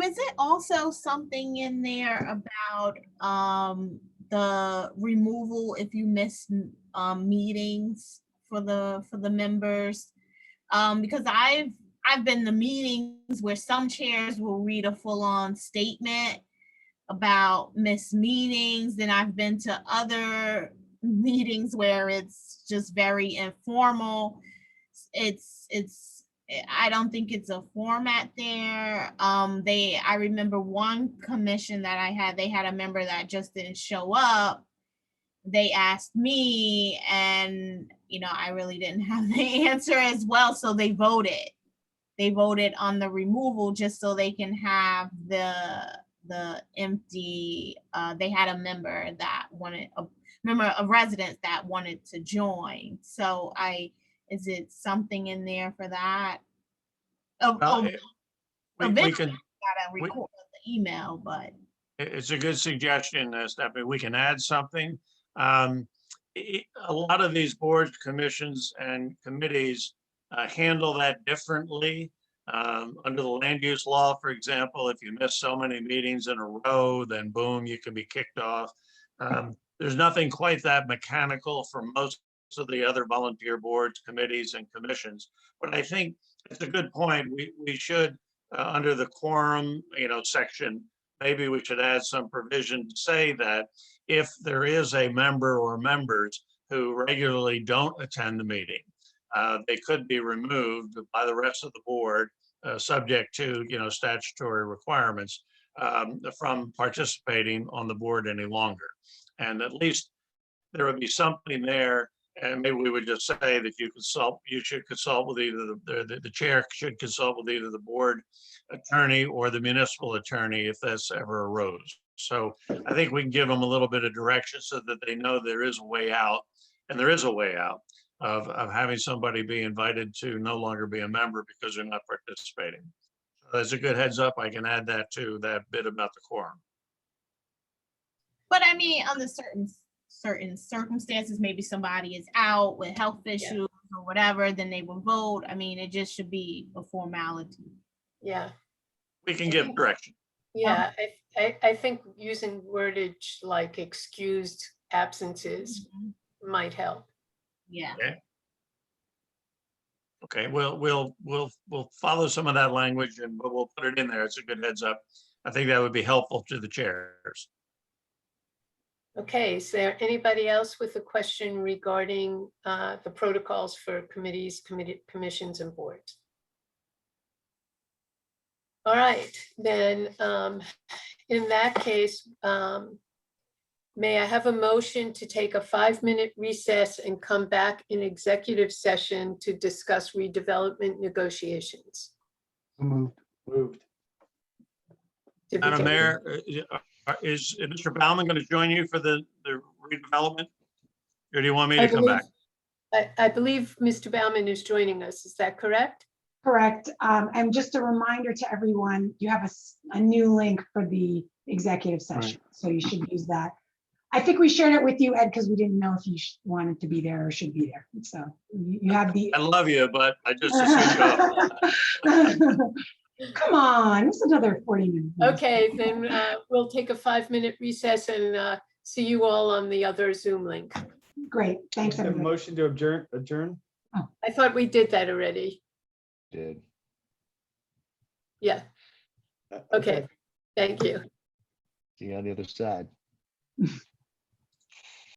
Is it also something in there about the removal if you miss meetings for the members? Because I've been to meetings where some chairs will read a full-on statement about missed meetings. Then I've been to other meetings where it's just very informal. I don't think it's a format there. I remember one commission that I had, they had a member that just didn't show up. they asked me, and I really didn't have the answer as well, so they voted. They voted on the removal just so they can have the empty. They had a member that wanted a resident that wanted to join. So is it something in there for that? Well, we Eventually, can, gotta record the email, but. it's a good suggestion, Stephanie. We can add something. A lot of these boards, commissions, and committees handle that differently. Under the land use law, for example, if you miss so many meetings in a row, then boom, you can be kicked off. There's nothing quite that mechanical for most of the other volunteer boards, committees, and commissions. But I think it's a good point. We should, under the quorum, section, maybe we should add some provision to say that if there is a member or members who regularly don't attend the meeting, they could be removed by the rest of the board, subject to, statutory requirements, from participating on the board any longer. And at least there would be something there, and maybe we would just say that you should consult with either the chair should consult with either the board attorney or the municipal attorney if that's ever arose. So I think we can give them a little bit of direction so that they know there is a way out, and there is a way out of having somebody be invited to no longer be a member because they're not participating. So that's a good heads up. I can add that to that bit about the quorum. But I mean, under certain circumstances, maybe somebody is out with health issues or whatever, then they will vote. I mean, it just should be a formality. Yeah. We can give direction. Yeah, I think using wordage like excused absences might help. Yeah. Okay, we'll follow some of that language and we'll put it in there. It's a good heads up. I think that would be helpful to the chairs. Okay, is there anybody else with a question regarding the protocols for committees, commissions, and boards? All right, then in that case, may I have a motion to take a 5-minute recess and come back in executive session to discuss redevelopment negotiations? Moved. Did we Madam get- Mayor, is Mr. Baumann going to join you for the redevelopment? Or do you want me to come back? I believe Mr. Baumann is joining us. Is that correct? Correct. And just a reminder to everyone, you have a new link for the executive session, so you should use that. I think we shared it with you, Ed, because we didn't know if you wanted to be there or should be there. So you have the. I love you, but I just assumed you. Come on, it's another 40 minutes. Okay, then we'll take a 5-minute recess and see you all on the other Zoom link. Great, thanks Have a everybody. motion to adjourn? I thought we did that already. Did. Yeah, okay, thank you. See you on the other side.